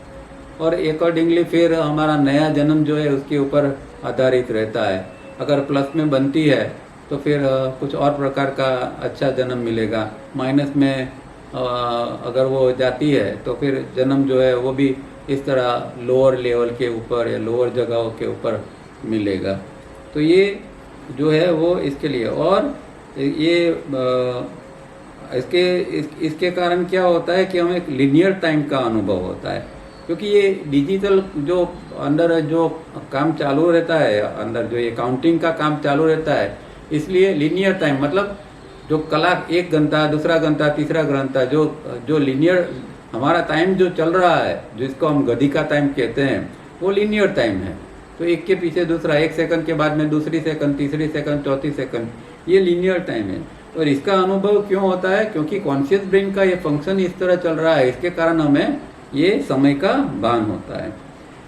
और अकॉर्डिंगली फिर हमारा नया जन्म जो है उसके ऊपर आधारित रहता है। अगर प्लस में बनती है तो फिर कुछ और प्रकार का अच्छा जन्म मिलेगा, माइनस में अगर वो जाती है तो फिर जन्म जो है वो भी इस तरह लोअर लेवल के ऊपर या लोअर जगहों के ऊपर मिलेगा। तो ये जो है वो इसके लिए, और ये इसके कारण क्या होता है कि हमें एक लीनियर टाइम का अनुभव होता है, क्योंकि ये डिजिटल जो अंदर जो काम चालू रहता है, अंदर जो ये काउंटिंग का काम चालू रहता है, इसलिए लीनियर टाइम मतलब जो कलाक, 1 घंटा, दूसरा घंटा, तीसरा घंटा, जो लीनियर हमारा टाइम जो चल रहा है, जिसको हम गधी का टाइम कहते हैं, वो लीनियर टाइम है। तो एक के पीछे दूसरा, 1 सेकंड के बाद में दूसरी सेकंड, तीसरी सेकंड, चौथी सेकंड, ये लीनियर टाइम है। और इसका अनुभव क्यों होता है? क्योंकि कॉन्शियस ब्रेन का ये फंक्शन इस तरह चल रहा है, इसके कारण हमें ये समय का भान होता है।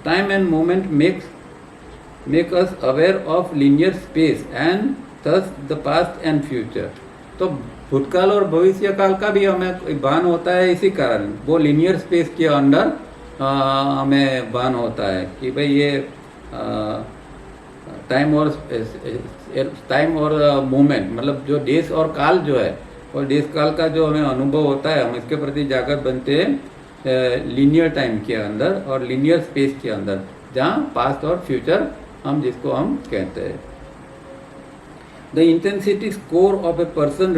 Time end moment make us aware of linear space and thus the past and future. तो भूतकाल और भविष्य काल का भी हमें भान होता है, इसी कारण वो लीनियर स्पेस के अंदर हमें भान होता है कि भाई ये टाइम और मोमेंट मतलब जो देश और काल जो है, और देश काल का जो हमें अनुभव होता है, हम इसके प्रति जागृत बनते हैं लीनियर टाइम के अंदर और लीनियर स्पेस के अंदर, जहाँ पास्ट और फ्यूचर हम जिसको हम कहते हैं। The intensity score of a person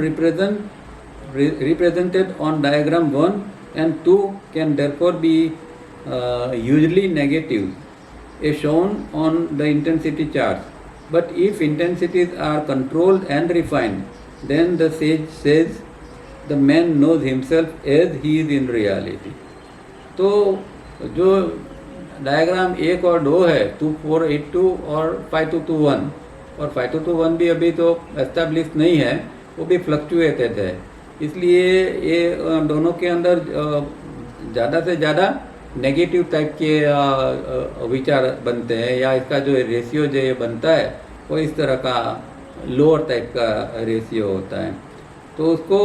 represented on diagram 1 and 2 can therefore be usually negative, as shown on the intensity chart. But if intensities are controlled and refined, then the sage says the man knows himself as he is in reality. तो जो diagram 1 और 2 है, 2482 और 5221, और 5221 भी अभी तो establish नहीं है, वो भी फ्लक्चुएटेड है, इसलिए ये दोनों के अंदर ज़्यादा से ज़्यादा नेगेटिव टाइप के विचार बनते हैं, या इसका जो रेशियो जो ये बनता है वो इस तरह का लोअर टाइप का रेशियो होता है। तो उसको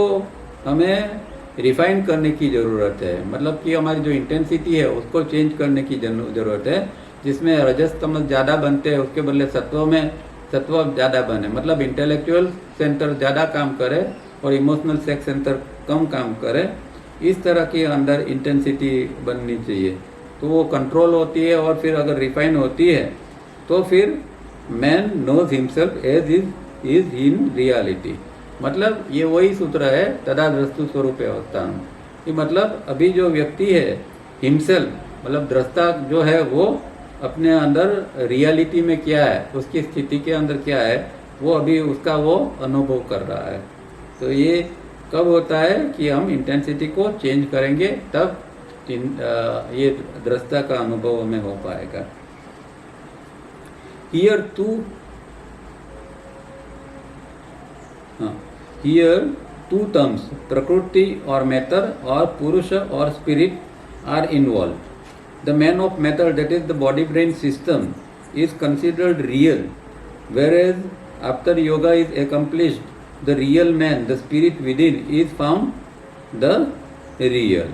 हमें रिफाइन करने की ज़रूरत है, मतलब कि हमारी जो इंटेंसिटी है उसको चेंज करने की ज़रूरत है, जिसमें रजस तमस ज़्यादा बनते हैं, उसके बदले सत्व ज़्यादा बने, मतलब इंटेलेक्चुअल सेंटर ज़्यादा काम करे और इमोशनल सेक्स सेंटर कम काम करे। इस तरह के अंदर इंटेंसिटी बननी चाहिए, तो वो कंट्रोल होती है, और फिर अगर रिफाइन होती है तो फिर man knows himself as is in reality. मतलब ये वही सूत्र है तदाद्रष्टु स्वरूप अवस्थान, कि मतलब अभी जो व्यक्ति है हिमसेल्फ मतलब दृष्टा जो है, वो अपने अंदर रियलिटी में क्या है, उसकी स्थिति के अंदर क्या है, वो अभी उसका वो अनुभव कर रहा है। तो ये कब होता है कि हम इंटेंसिटी को चेंज करेंगे, तब ये दृष्टा का अनुभव हमें हो पाएगा। Here two terms, प्रकृति और मैटर और पुरुष और spirit are involved. The man of matter, that is the body brain system, is considered real, whereas after yoga is accomplished, the real man, the spirit within, is found the real.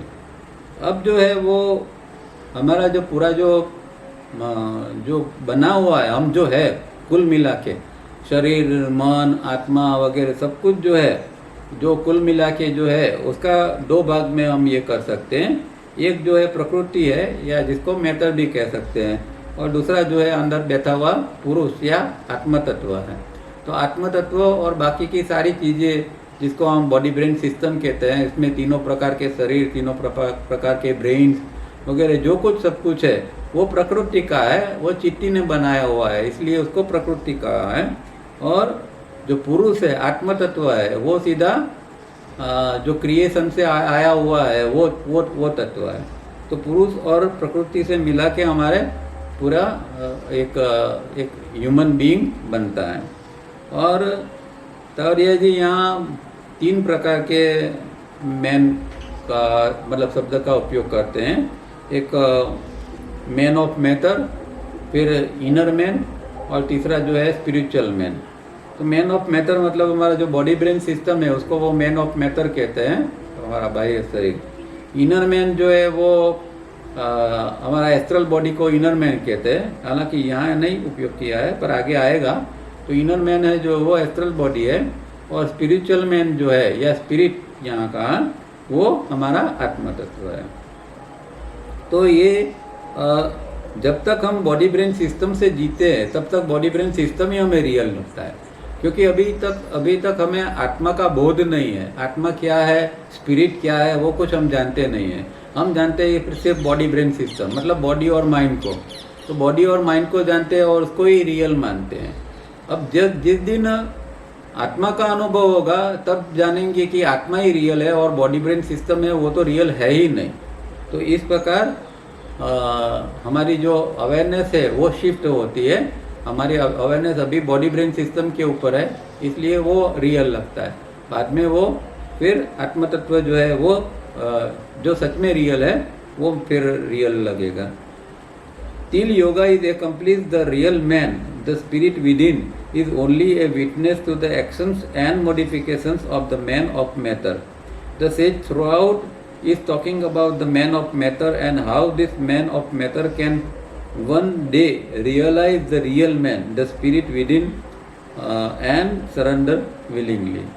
अब जो है वो हमारा जो पूरा जो बना हुआ है, हम जो है कुल मिला के शरीर, मन, आत्मा वगैरह सब कुछ जो है, जो कुल मिला के जो है, उसका 2 भाग में हम ये कर सकते हैं। एक जो है प्रकृति है, या जिसको मैटर भी कह सकते हैं, और दूसरा जो है अंदर बैठा हुआ पुरुष या आत्म तत्व है। तो आत्म तत्व और बाकी की सारी चीज़ें जिसको हम बॉडी ब्रेन सिस्टम कहते हैं, इसमें तीनों प्रकार के शरीर, तीनों प्रकार के ब्रेन्स वगैरह जो कुछ सब कुछ है, वो प्रकृति का है, वो चिट्टी ने बनाया हुआ है, इसलिए उसको प्रकृति कहा है। और जो पुरुष है, आत्म तत्व है, वो सीधा जो क्रिएशन से आया हुआ है, वो तत्व है। तो पुरुष और प्रकृति से मिला के हमारे पूरा एक ह्यूमन बीइंग बनता है। और तौरिया जी यहाँ 3 प्रकार के मैन का मतलब शब्द का उपयोग करते हैं। एक मैन ऑफ मैटर, फिर इनर मैन, और तीसरा जो है स्पिरिचुअल मैन। तो मैन ऑफ मैटर मतलब हमारा जो बॉडी ब्रेन सिस्टम है उसको वो मैन ऑफ मैटर कहते हैं, तो हमारा बाह्य शरीर। इनर मैन जो है वो हमारा एस्ट्रल बॉडी को इनर मैन कहते हैं, हालांकि यहाँ नहीं उपयोग किया है पर आगे आएगा। तो इनर मैन है जो वो एस्ट्रल बॉडी है, और स्पिरिचुअल मैन जो है या स्पिरिट यहाँ का वो हमारा आत्मा तत्व है। तो ये जब तक हम बॉडी ब्रेन सिस्टम से जीते हैं तब तक बॉडी ब्रेन सिस्टम ही हमें रियल लगता है, क्योंकि अभी तक हमें आत्मा का बोध नहीं है। आत्मा क्या है, स्पिरिट क्या है, वो कुछ हम जानते नहीं है। हम जानते हैं सिर्फ बॉडी ब्रेन सिस्टम, मतलब बॉडी और माइंड को। तो बॉडी और माइंड को जानते हैं और उसको ही रियल मानते हैं। अब जिस दिन आत्मा का अनुभव होगा तब जानेंगे कि आत्मा ही रियल है और बॉडी ब्रेन सिस्टम है वो तो रियल है ही नहीं। तो इस प्रकार हमारी जो अवेयरनेस है वो शिफ्ट होती है। हमारी अवेयरनेस अभी बॉडी ब्रेन सिस्टम के ऊपर है, इसलिए वो रियल लगता है। बाद में वो फिर आत्म तत्व जो है वो जो सच में रियल है वो फिर रियल लगेगा। Till yoga is accomplished, the real man, the spirit within, is only a witness to the actions and modifications of the man of matter. The sage throughout is talking about the man of matter and how this man of matter can one day realize the real man, the spirit within, and surrender willingly.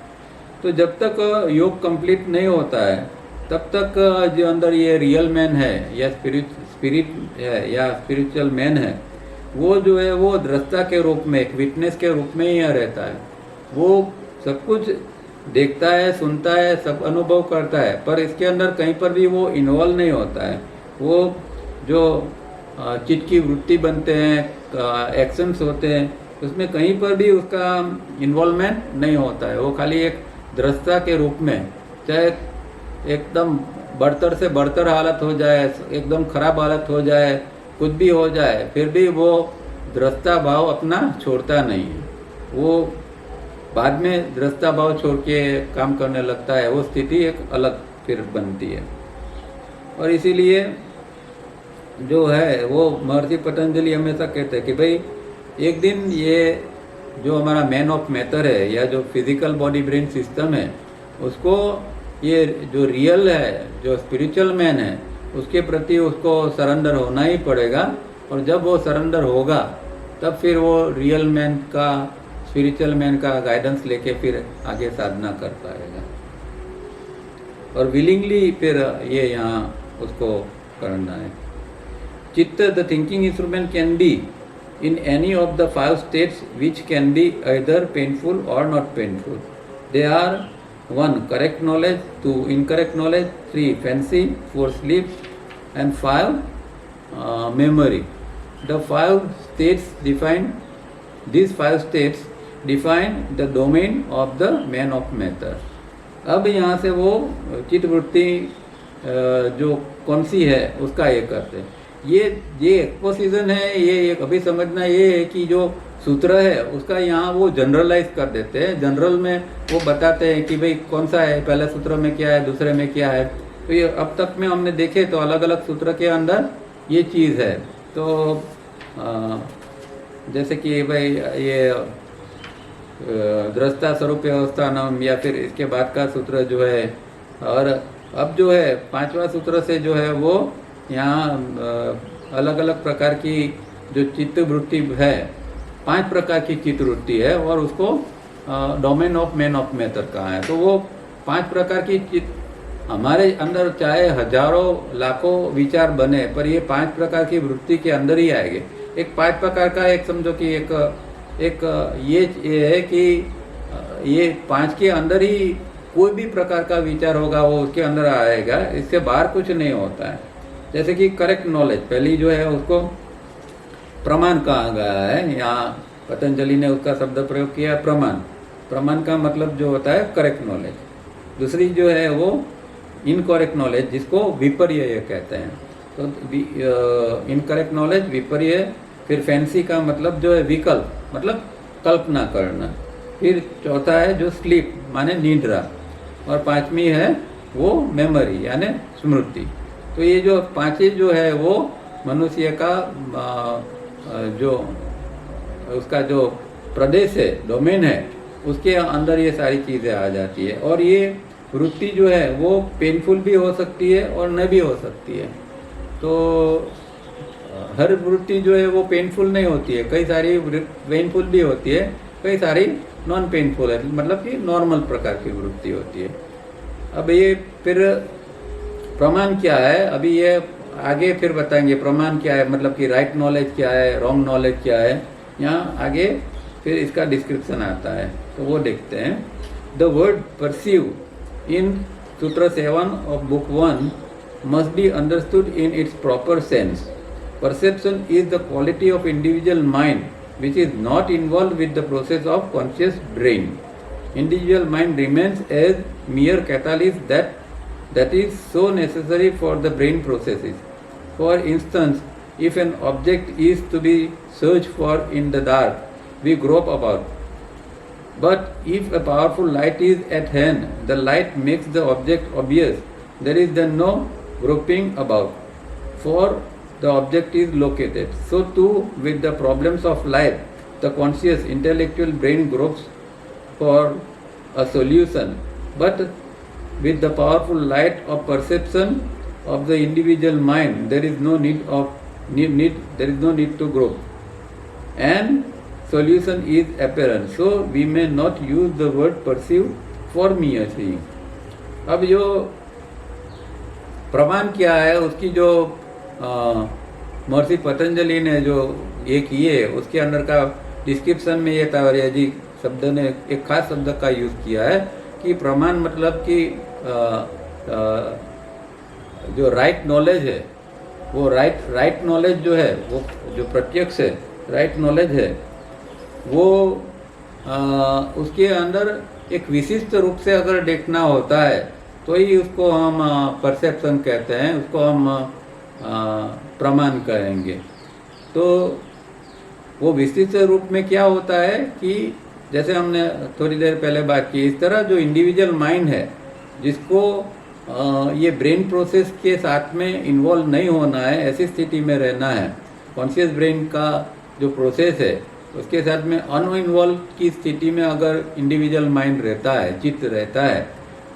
तो जब तक योग complete नहीं होता है तब तक जो अंदर ये रियल मैन है या स्पिरिट है या स्पिरिचुअल मैन है वो जो है वो दृष्टा के रूप में, एक विटनेस के रूप में ही रहता है। वो सब कुछ देखता है, सुनता है, सब अनुभव करता है, पर इसके अंदर कहीं पर भी वो इन्वॉल्व नहीं होता है। वो जो चित्त की वृत्ति बनते हैं, एक्शंस होते हैं, उसमें कहीं पर भी उसका इन्वॉल्वमेंट नहीं होता है। वो खाली एक दृष्टा के रूप में, चाहे एकदम बड़तर से बड़तर हालत हो जाए, एकदम खराब हालत हो जाए, कुछ भी हो जाए, फिर भी वो दृष्टा भाव अपना छोड़ता नहीं है। वो बाद में दृष्टा भाव छोड़ के काम करने लगता है। वो स्थिति एक अलग फिर बनती है। और इसीलिए जो है वो महर्षि पतंजलि हमेशा कहते हैं कि भाई एक दिन ये जो हमारा मैन ऑफ मैटर है या जो फिजिकल बॉडी ब्रेन सिस्टम है उसको, ये जो रियल है, जो स्पिरिचुअल मैन है, उसके प्रति उसको सरेंडर होना ही पड़ेगा। और जब वो सरेंडर होगा तब फिर वो रियल मैन का, स्पिरिचुअल मैन का गाइडेंस लेके फिर आगे साधना कर पाएगा। और विलिंगली फिर ये यहाँ उसको करना है। चित्त, the thinking instrument can be in any of the 5 states which can be either painful or not painful. They are 1. Correct knowledge, 2. Incorrect knowledge, 3. Fancy, 4. Sleep, and 5. Memory. The 5 states define, these 5 states define the domain of the man of matter. अब यहाँ से वो चित्तवृत्ति जो कौन सी है उसका ये करते हैं। ये एक्सपोजिशन है। ये एक अभी समझना ये है कि जो सूत्र है उसका यहाँ वो जनरलाइज कर देते हैं। जनरल में वो बताते हैं कि भाई कौन सा है, पहले सूत्र में क्या है, दूसरे में क्या है। तो ये अब तक में हमने देखे तो अलग अलग सूत्र के अंदर ये चीज़ है। तो जैसे कि भाई ये दृष्टा स्वरूप अवस्था नाम, या फिर इसके बाद का सूत्र जो है, और अब जो है 5वां सूत्र से जो है वो यहाँ अलग अलग प्रकार की जो चित्त वृत्ति है, 5 प्रकार की चित्त वृत्ति है, और उसको domain of man of matter कहा है। तो वो 5 प्रकार की चित्त हमारे अंदर चाहे हजारों लाखों विचार बने, पर ये 5 प्रकार की वृत्ति के अंदर ही आएंगे। एक 5 प्रकार का एक समझो कि एक ये है कि ये 5 के अंदर ही कोई भी प्रकार का विचार होगा वो उसके अंदर आएगा, इससे बाहर कुछ नहीं होता है। जैसे कि करेक्ट नॉलेज, पहली जो है उसको प्रमाण कहा गया है। यहाँ पतंजलि ने उसका शब्द प्रयोग किया प्रमाण। प्रमाण का मतलब जो होता है करेक्ट नॉलेज। दूसरी जो है वो इनकरेक्ट नॉलेज, जिसको विपर्य कहते हैं। तो इनकरेक्ट नॉलेज, विपर्य। फिर फैंसी का मतलब जो है विकल्प, मतलब कल्पना करना। फिर चौथा है जो स्लीप माने निद्रा, और 5वीं है वो मेमोरी यानी स्मृति। तो ये जो 5 जो है वो मनुष्य का जो उसका जो प्रदेश है, डोमेन है, उसके अंदर ये सारी चीज़ें आ जाती है। और ये वृत्ति जो है वो पेनफुल भी हो सकती है और न भी हो सकती है। तो हर वृत्ति जो है वो पेनफुल नहीं होती है, कई सारी पेनफुल भी होती है, कई सारी नॉन पेनफुल है, मतलब कि नॉर्मल प्रकार की वृत्ति होती है। अब ये फिर प्रमाण क्या है, अभी ये आगे फिर बताएंगे प्रमाण क्या है, मतलब कि राइट नॉलेज क्या है, रॉन्ग नॉलेज क्या है, यहाँ आगे फिर इसका डिस्क्रिप्शन आता है, तो वो देखते हैं। द वर्ड परसीव इन सूत्र 7 of book 1 must be understood in its proper sense. Perception is the quality of individual mind which is not involved with the process of conscious brain. Individual mind remains as mere catalyst that is so necessary for the brain processes. For instance, if an object is to be searched for in the dark, we grope about. But if a powerful light is at hand, the light makes the object obvious. There is then no groping about, for the object is located. So too with the problems of life, the conscious intellectual brain gropes for a solution, but with the powerful light of perception of the individual mind, there is no need to grope, and solution is apparent. So we may not use the word perceive for mere seeing. अब जो प्रमाण क्या है, उसकी जो महर्षि पतंजलि ने जो ये किए उसके अंदर का डिस्क्रिप्शन में ये तावरिया जी शब्द ने एक खास शब्द का यूज़ किया है कि प्रमाण मतलब कि जो राइट नॉलेज है, वो राइट नॉलेज जो है, वो जो प्रत्यक्ष है, राइट नॉलेज है, वो उसके अंदर एक विशिष्ट रूप से अगर देखना होता है तो ही उसको हम परसेप्शन कहते हैं, उसको हम प्रमाण कहेंगे। तो वो विशिष्ट रूप में क्या होता है कि जैसे हमने थोड़ी देर पहले बात की, इस तरह जो इंडिविजुअल माइंड है जिसको ये ब्रेन प्रोसेस के साथ में इन्वॉल्व नहीं होना है, ऐसी स्थिति में रहना है, कॉन्शियस ब्रेन का जो प्रोसेस है उसके साथ में अनइन्वॉल्व की स्थिति में अगर इंडिविजुअल माइंड रहता है, चित्त रहता है,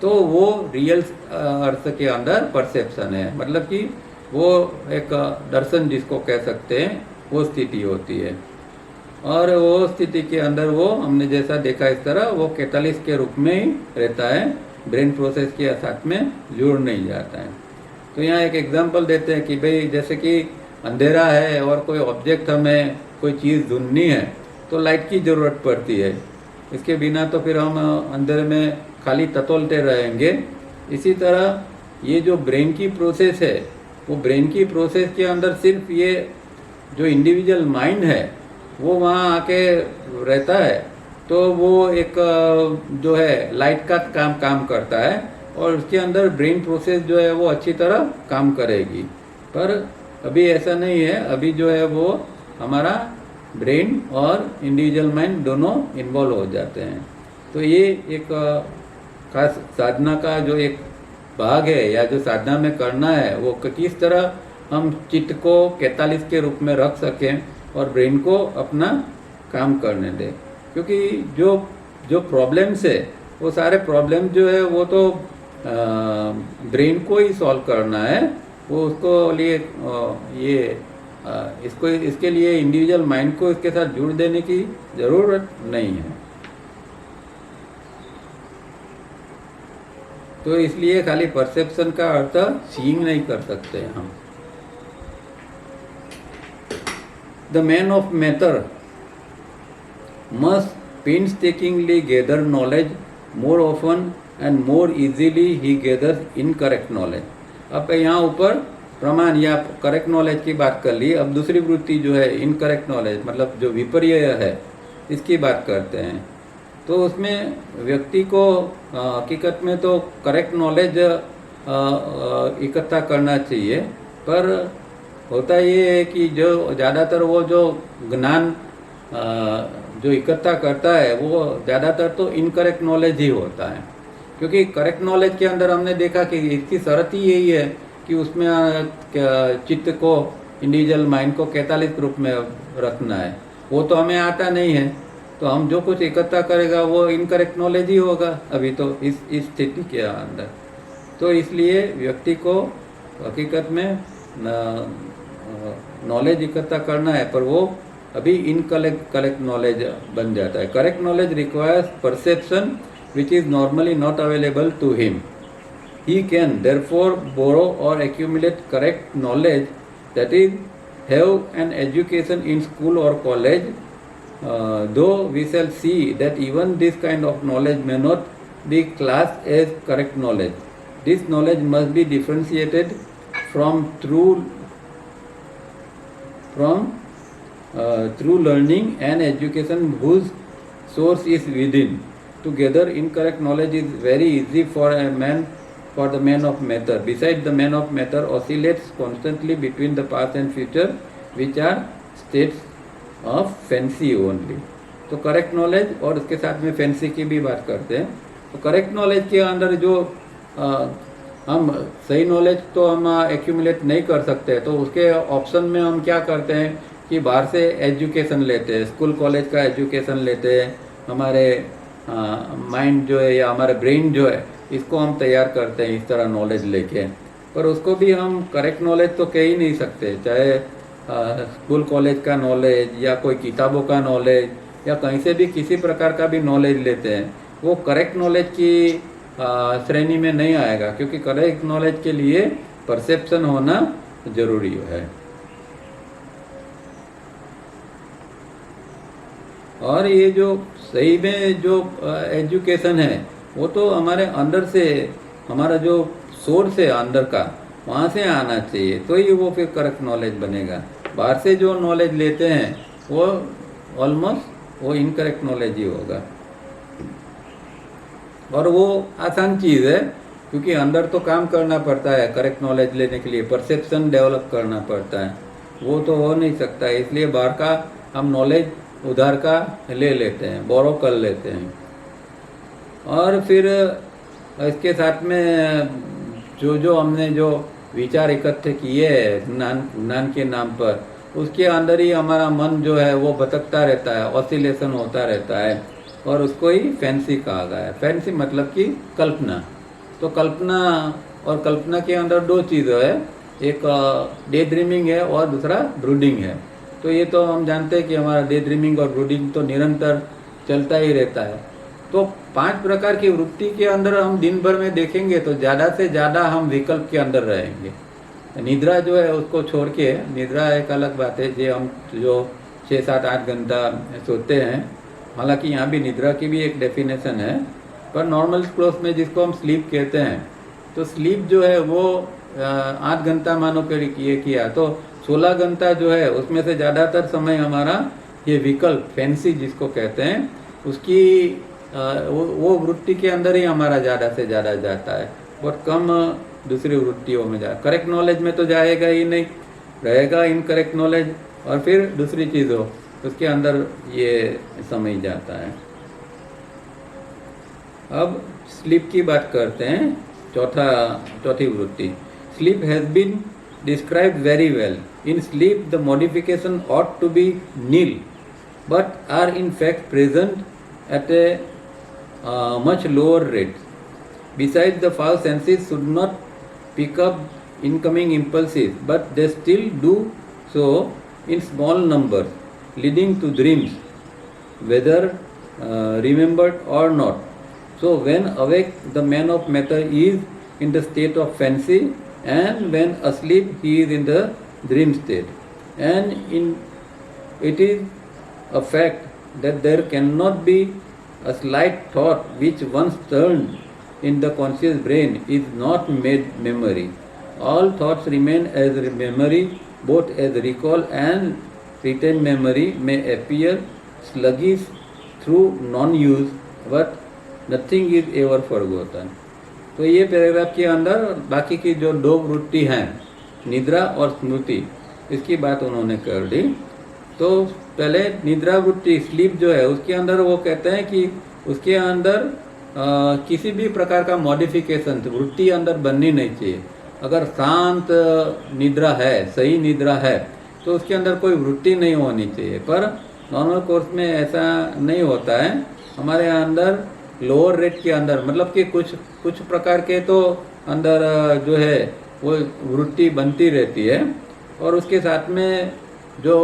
तो वो रियल अर्थ के अंदर परसेप्शन है, मतलब कि वो एक दर्शन जिसको कह सकते हैं, वो स्थिति होती है। और वो स्थिति के अंदर वो हमने जैसा देखा इस तरह वो कैटालिस्ट के रूप में ही रहता है, ब्रेन प्रोसेस के साथ में जुड़ नहीं जाता है। तो यहाँ एक एग्जांपल देते हैं कि भाई जैसे कि अंधेरा है और कोई ऑब्जेक्ट हमें कोई चीज़ ढूंढनी है तो लाइट की ज़रूरत पड़ती है, इसके बिना तो फिर हम अंधेरे में खाली ततोलते रहेंगे। इसी तरह ये जो ब्रेन की प्रोसेस है, वो ब्रेन की प्रोसेस के अंदर सिर्फ ये जो इंडिविजुअल माइंड है वो वहाँ आके रहता है, तो वो एक जो है लाइट का काम करता है और उसके अंदर ब्रेन प्रोसेस जो है वो अच्छी तरह काम करेगी। पर अभी ऐसा नहीं है, अभी जो है वो हमारा ब्रेन और इंडिविजुअल माइंड दोनों इन्वॉल्व हो जाते हैं। तो ये एक खास साधना का जो एक भाग है या जो साधना में करना है, वो किस तरह हम चित्त को कैटालिस्ट के रूप में रख सकें और ब्रेन को अपना काम करने दें। क्योंकि जो प्रॉब्लम्स है वो सारे प्रॉब्लम जो है वो तो ब्रेन को ही सॉल्व करना है, वो उसको लिए इसके लिए इंडिविजुअल माइंड को इसके साथ जुड़ देने की ज़रूरत नहीं है। तो इसलिए खाली परसेप्शन का अर्थ सीइंग नहीं कर सकते हम। The man of matter must painstakingly gather knowledge more often and more easily he gathers incorrect knowledge। अब यहाँ ऊपर प्रमाण या करेक्ट नॉलेज की बात कर ली, अब दूसरी वृत्ति जो है इनकरेक्ट नॉलेज मतलब जो विपर्य है इसकी बात करते हैं। तो उसमें व्यक्ति को हकीकत में तो करेक्ट नॉलेज इकट्ठा करना चाहिए, पर होता ये है कि जो ज़्यादातर वो जो ज्ञान जो इकट्ठा करता है वो ज़्यादातर तो इनकरेक्ट नॉलेज ही होता है। क्योंकि करेक्ट नॉलेज के अंदर हमने देखा कि इसकी शर्त ही यही है कि उसमें चित्त को इंडिविजुअल माइंड को कैटालिस्ट रूप में रखना है, वो तो हमें आता नहीं है। तो हम जो कुछ इकट्ठा करेगा वो इनकरेक्ट नॉलेज ही होगा अभी तो इस स्थिति के अंदर। तो इसलिए व्यक्ति को हकीकत में नॉलेज इकट्ठा करना है, पर वो अभी करेक्ट नॉलेज बन जाता है। Correct knowledge requires perception which is normally not available to him. He can therefore borrow or accumulate correct knowledge, that is, have an education in school or college, though we shall see that even this kind of knowledge may not be classed as correct knowledge. This knowledge must be differentiated from through learning and education whose source is within. Together, incorrect knowledge is very easy for the man of matter. Besides, the man of matter oscillates constantly between the past and future, which are states of fancy only. तो correct knowledge और उसके साथ में fancy की भी बात करते हैं। तो करेक्ट नॉलेज के अंदर जो हम सही नॉलेज तो हम एक्यूमुलेट नहीं कर सकते, तो उसके ऑप्शन में हम क्या करते हैं कि बाहर से एजुकेशन लेते हैं, स्कूल कॉलेज का एजुकेशन लेते हैं, हमारे माइंड जो है या हमारे ब्रेन जो है इसको हम तैयार करते हैं इस तरह नॉलेज लेके। पर उसको भी हम करेक्ट नॉलेज तो कह ही नहीं सकते, चाहे स्कूल कॉलेज का नॉलेज या कोई किताबों का नॉलेज या कहीं से भी किसी प्रकार का भी नॉलेज लेते हैं, वो करेक्ट नॉलेज की श्रेणी में नहीं आएगा, क्योंकि करेक्ट नॉलेज के लिए परसेप्शन होना जरूरी है। और ये जो सही में जो एजुकेशन है वो तो हमारे अंदर से, हमारा जो सोर्स है अंदर का, वहाँ से आना चाहिए, तो ही वो फिर करेक्ट नॉलेज बनेगा। बाहर से जो नॉलेज लेते हैं वो ऑलमोस्ट वो इनकरेक्ट नॉलेज ही होगा। और वो आसान चीज़ है, क्योंकि अंदर तो काम करना पड़ता है करेक्ट नॉलेज लेने के लिए, परसेप्शन डेवलप करना पड़ता है, वो तो हो नहीं सकता। इसलिए बाहर का हम नॉलेज उधार का ले लेते हैं, बोरो कर लेते हैं। और फिर इसके साथ में जो हमने जो विचार इकट्ठे किए ज्ञान के नाम पर, उसके अंदर ही हमारा मन जो है वो भटकता रहता है, ऑसिलेशन होता रहता है, और उसको ही फैंसी कहा गया है। फैंसी मतलब कि कल्पना। तो कल्पना और कल्पना के अंदर दो चीज़ें है, एक डे ड्रीमिंग है और दूसरा ब्रूडिंग है। तो ये तो हम जानते हैं कि हमारा डे ड्रीमिंग और ब्रूडिंग तो निरंतर चलता ही रहता है। तो 5 प्रकार की वृत्ति के अंदर हम दिन भर में देखेंगे तो ज़्यादा से ज़्यादा हम विकल्प के अंदर रहेंगे। निद्रा जो है उसको छोड़ के, निद्रा एक अलग बात है, जो 6, 7, 8 घंटा सोते हैं, हालांकि यहाँ भी निद्रा की भी एक डेफिनेशन है, पर नॉर्मल क्लोज में जिसको हम स्लीप कहते हैं, तो स्लीप जो है वो 8 घंटा मानो कि किया तो 16 घंटा जो है उसमें से ज़्यादातर समय हमारा ये विकल्प फैंसी जिसको कहते हैं उसकी वो वृत्ति के अंदर ही हमारा ज़्यादा से ज़्यादा जाता है, बहुत कम दूसरी वृत्तियों में जाए। करेक्ट नॉलेज में तो जाएगा ही नहीं, रहेगा इनकरेक्ट नॉलेज, और फिर दूसरी चीज़ हो उसके अंदर ये समय जाता है। अब स्लीप की बात करते हैं, चौथी वृत्ति। Sleep has been described very well. In sleep the modification ought to be nil, but are in fact present at a much lower rate. Besides, the five senses should not pick up incoming impulses, but they still do so in small numbers, leading to dreams, whether remembered or not. So, when awake, the man of matter is in the state of fancy, and when asleep, he is in the dream state. And it is a fact that there cannot be a slight thought which once turned in the conscious brain is not made memory. All thoughts remain as memory, both as recall and retained memory may appear sluggish through non-use, but nothing is ever forgotten. तो ये paragraph के अंदर बाकी की जो 2 वृत्ति हैं, निद्रा और स्मृति, इसकी बात उन्होंने कर दी। तो पहले निद्रा वृत्ति स्लीप जो है उसके अंदर वो कहते हैं कि उसके अंदर किसी भी प्रकार का मॉडिफिकेशन वृत्ति अंदर बननी नहीं चाहिए। अगर शांत निद्रा है, सही निद्रा है, तो उसके अंदर कोई वृत्ति नहीं होनी चाहिए। पर नॉर्मल कोर्स में ऐसा नहीं होता है। हमारे अंदर लोअर रेट के अंदर मतलब कि कुछ प्रकार के तो अंदर जो है वो वृत्ति बनती रहती है, और उसके साथ में जो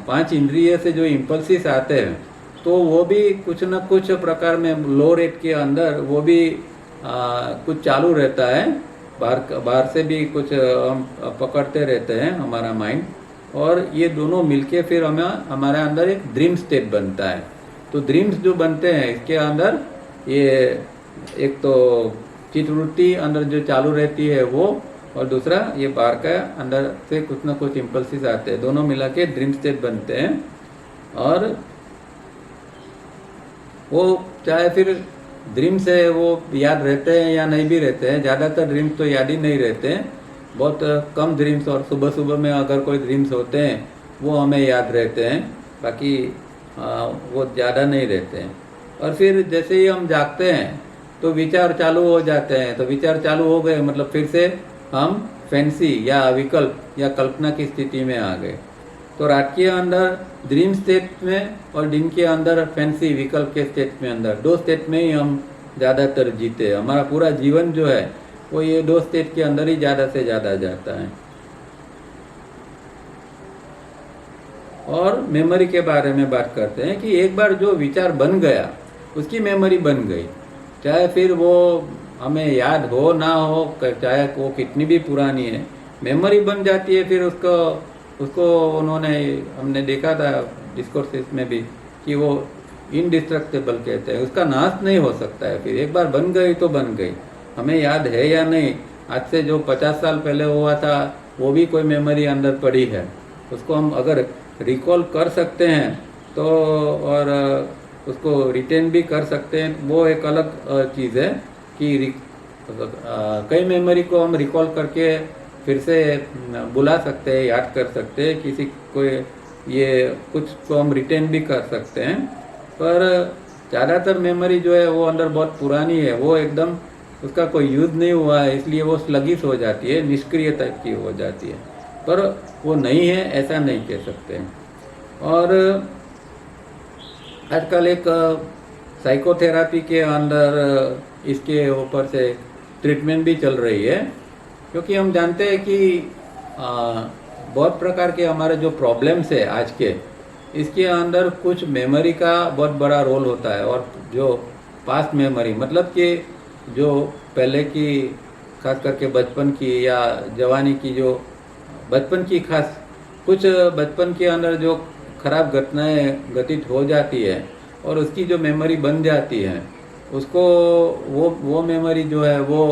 5 इंद्रिय से जो इम्पल्सिस आते हैं, तो वो भी कुछ न कुछ प्रकार में लो रेट के अंदर वो भी कुछ चालू रहता है। बाहर से भी कुछ हम पकड़ते रहते हैं हमारा माइंड, और ये दोनों मिलके फिर हमारे अंदर एक ड्रीम स्टेट बनता है। तो ड्रीम्स जो बनते हैं इसके अंदर ये एक तो चित्तवृत्ति अंदर जो चालू रहती है वो, और दूसरा ये बाहर का अंदर से कुछ ना कुछ इम्पल्सिस आते हैं, दोनों मिला के ड्रीम स्टेट बनते हैं। और वो चाहे फिर ड्रीम्स है वो याद रहते हैं या नहीं भी रहते हैं। ज़्यादातर ड्रीम्स तो याद ही नहीं रहते हैं, बहुत कम ड्रीम्स, और सुबह सुबह में अगर कोई ड्रीम्स होते हैं वो हमें याद रहते हैं, बाकी वो ज़्यादा नहीं रहते हैं। और फिर जैसे ही हम जागते हैं तो विचार चालू हो जाते हैं। तो विचार चालू हो गए मतलब फिर से हम फैंसी या विकल्प या कल्पना की स्थिति में आ गए। तो रात के अंदर ड्रीम स्टेट में और दिन के अंदर फैंसी विकल्प के स्टेट में अंदर, 2 स्टेट में ही हम ज़्यादातर जीते हैं। हमारा पूरा जीवन जो है वो ये 2 स्टेट के अंदर ही ज़्यादा से ज़्यादा जाता है। और मेमोरी के बारे में बात करते हैं कि एक बार जो विचार बन गया उसकी मेमोरी बन गई, चाहे फिर वो हमें याद हो ना हो, चाहे वो कितनी भी पुरानी है, मेमोरी बन जाती है। फिर उसको हमने देखा था डिस्कोर्सेस में भी कि वो इनडिस्ट्रक्टेबल कहते हैं, उसका नाश नहीं हो सकता है। फिर एक बार बन गई तो बन गई, हमें याद है या नहीं, आज से जो 50 साल पहले हुआ था वो भी कोई मेमोरी अंदर पड़ी है, उसको हम अगर रिकॉल कर सकते हैं तो, और उसको रिटेन भी कर सकते हैं, वो एक अलग चीज़ है कि कई मेमोरी को हम रिकॉल करके फिर से बुला सकते हैं, याद कर सकते हैं, किसी को ये कुछ को हम रिटेन भी कर सकते हैं। पर ज़्यादातर मेमोरी जो है वो अंदर बहुत पुरानी है, वो एकदम उसका कोई यूज़ नहीं हुआ है, इसलिए वो स्लगिश हो जाती है, निष्क्रिय टाइप की हो जाती है। पर वो नहीं है ऐसा नहीं कह सकते। और आजकल एक साइकोथेरापी के अंदर इसके ऊपर से ट्रीटमेंट भी चल रही है, क्योंकि हम जानते हैं कि बहुत प्रकार के हमारे जो प्रॉब्लम्स है आज के, इसके अंदर कुछ मेमोरी का बहुत बड़ा रोल होता है। और जो पास्ट मेमोरी मतलब कि जो पहले की, खास करके बचपन की या जवानी की, जो बचपन की खास कुछ बचपन के अंदर जो खराब घटनाएं घटित हो जाती है और उसकी जो मेमोरी बन जाती है, उसको वो मेमोरी जो है वो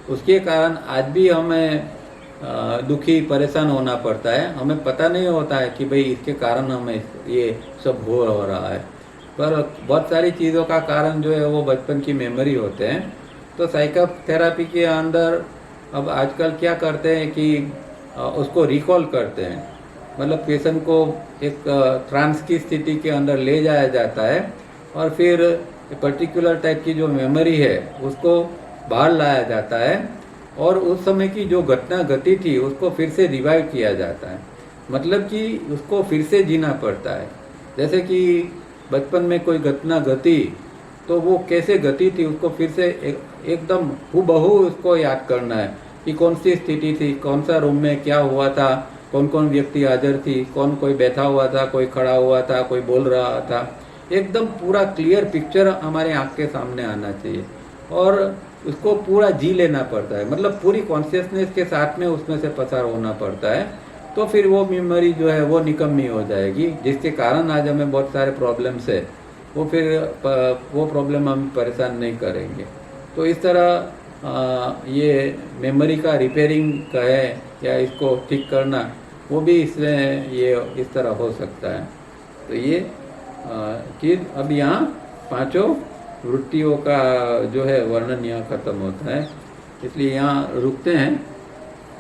उसके कारण आज भी हमें दुखी परेशान होना पड़ता है। हमें पता नहीं होता है कि भाई इसके कारण हमें ये सब हो रहा है, पर बहुत सारी चीज़ों का कारण जो है वो बचपन की मेमोरी होते हैं। तो साइकोथेरापी के अंदर अब आजकल क्या करते हैं कि उसको रिकॉल करते हैं, मतलब पेशेंट को एक ट्रांस की स्थिति के अंदर ले जाया जाता है और फिर पर्टिकुलर टाइप की जो मेमोरी है उसको बाहर लाया जाता है और उस समय की जो घटना घटी थी उसको फिर से रिवाइव किया जाता है। मतलब कि उसको फिर से जीना पड़ता है। जैसे कि बचपन में कोई घटना घटी तो वो कैसे घटी थी उसको फिर से एकदम हूबहू उसको याद करना है कि कौन सी स्थिति थी, कौन सा रूम में क्या हुआ था, कौन कौन व्यक्ति हाजिर थी, कौन कोई बैठा हुआ था, कोई खड़ा हुआ था, कोई बोल रहा था। एकदम पूरा क्लियर पिक्चर हमारे आँख के सामने आना चाहिए और उसको पूरा जी लेना पड़ता है, मतलब पूरी कॉन्शियसनेस के साथ में उसमें से पसार होना पड़ता है। तो फिर वो मेमोरी जो है वो निकम्मी हो जाएगी, जिसके कारण आज हमें बहुत सारे प्रॉब्लम्स है, वो फिर वो प्रॉब्लम हम परेशान नहीं करेंगे। तो इस तरह ये मेमोरी का रिपेयरिंग का है या इसको ठीक करना, वो भी इसमें ये इस तरह हो सकता है। तो ये चीज़ अब यहाँ पांचों वृत्तियों का जो है वर्णन यहाँ खत्म होता है, इसलिए यहाँ रुकते हैं।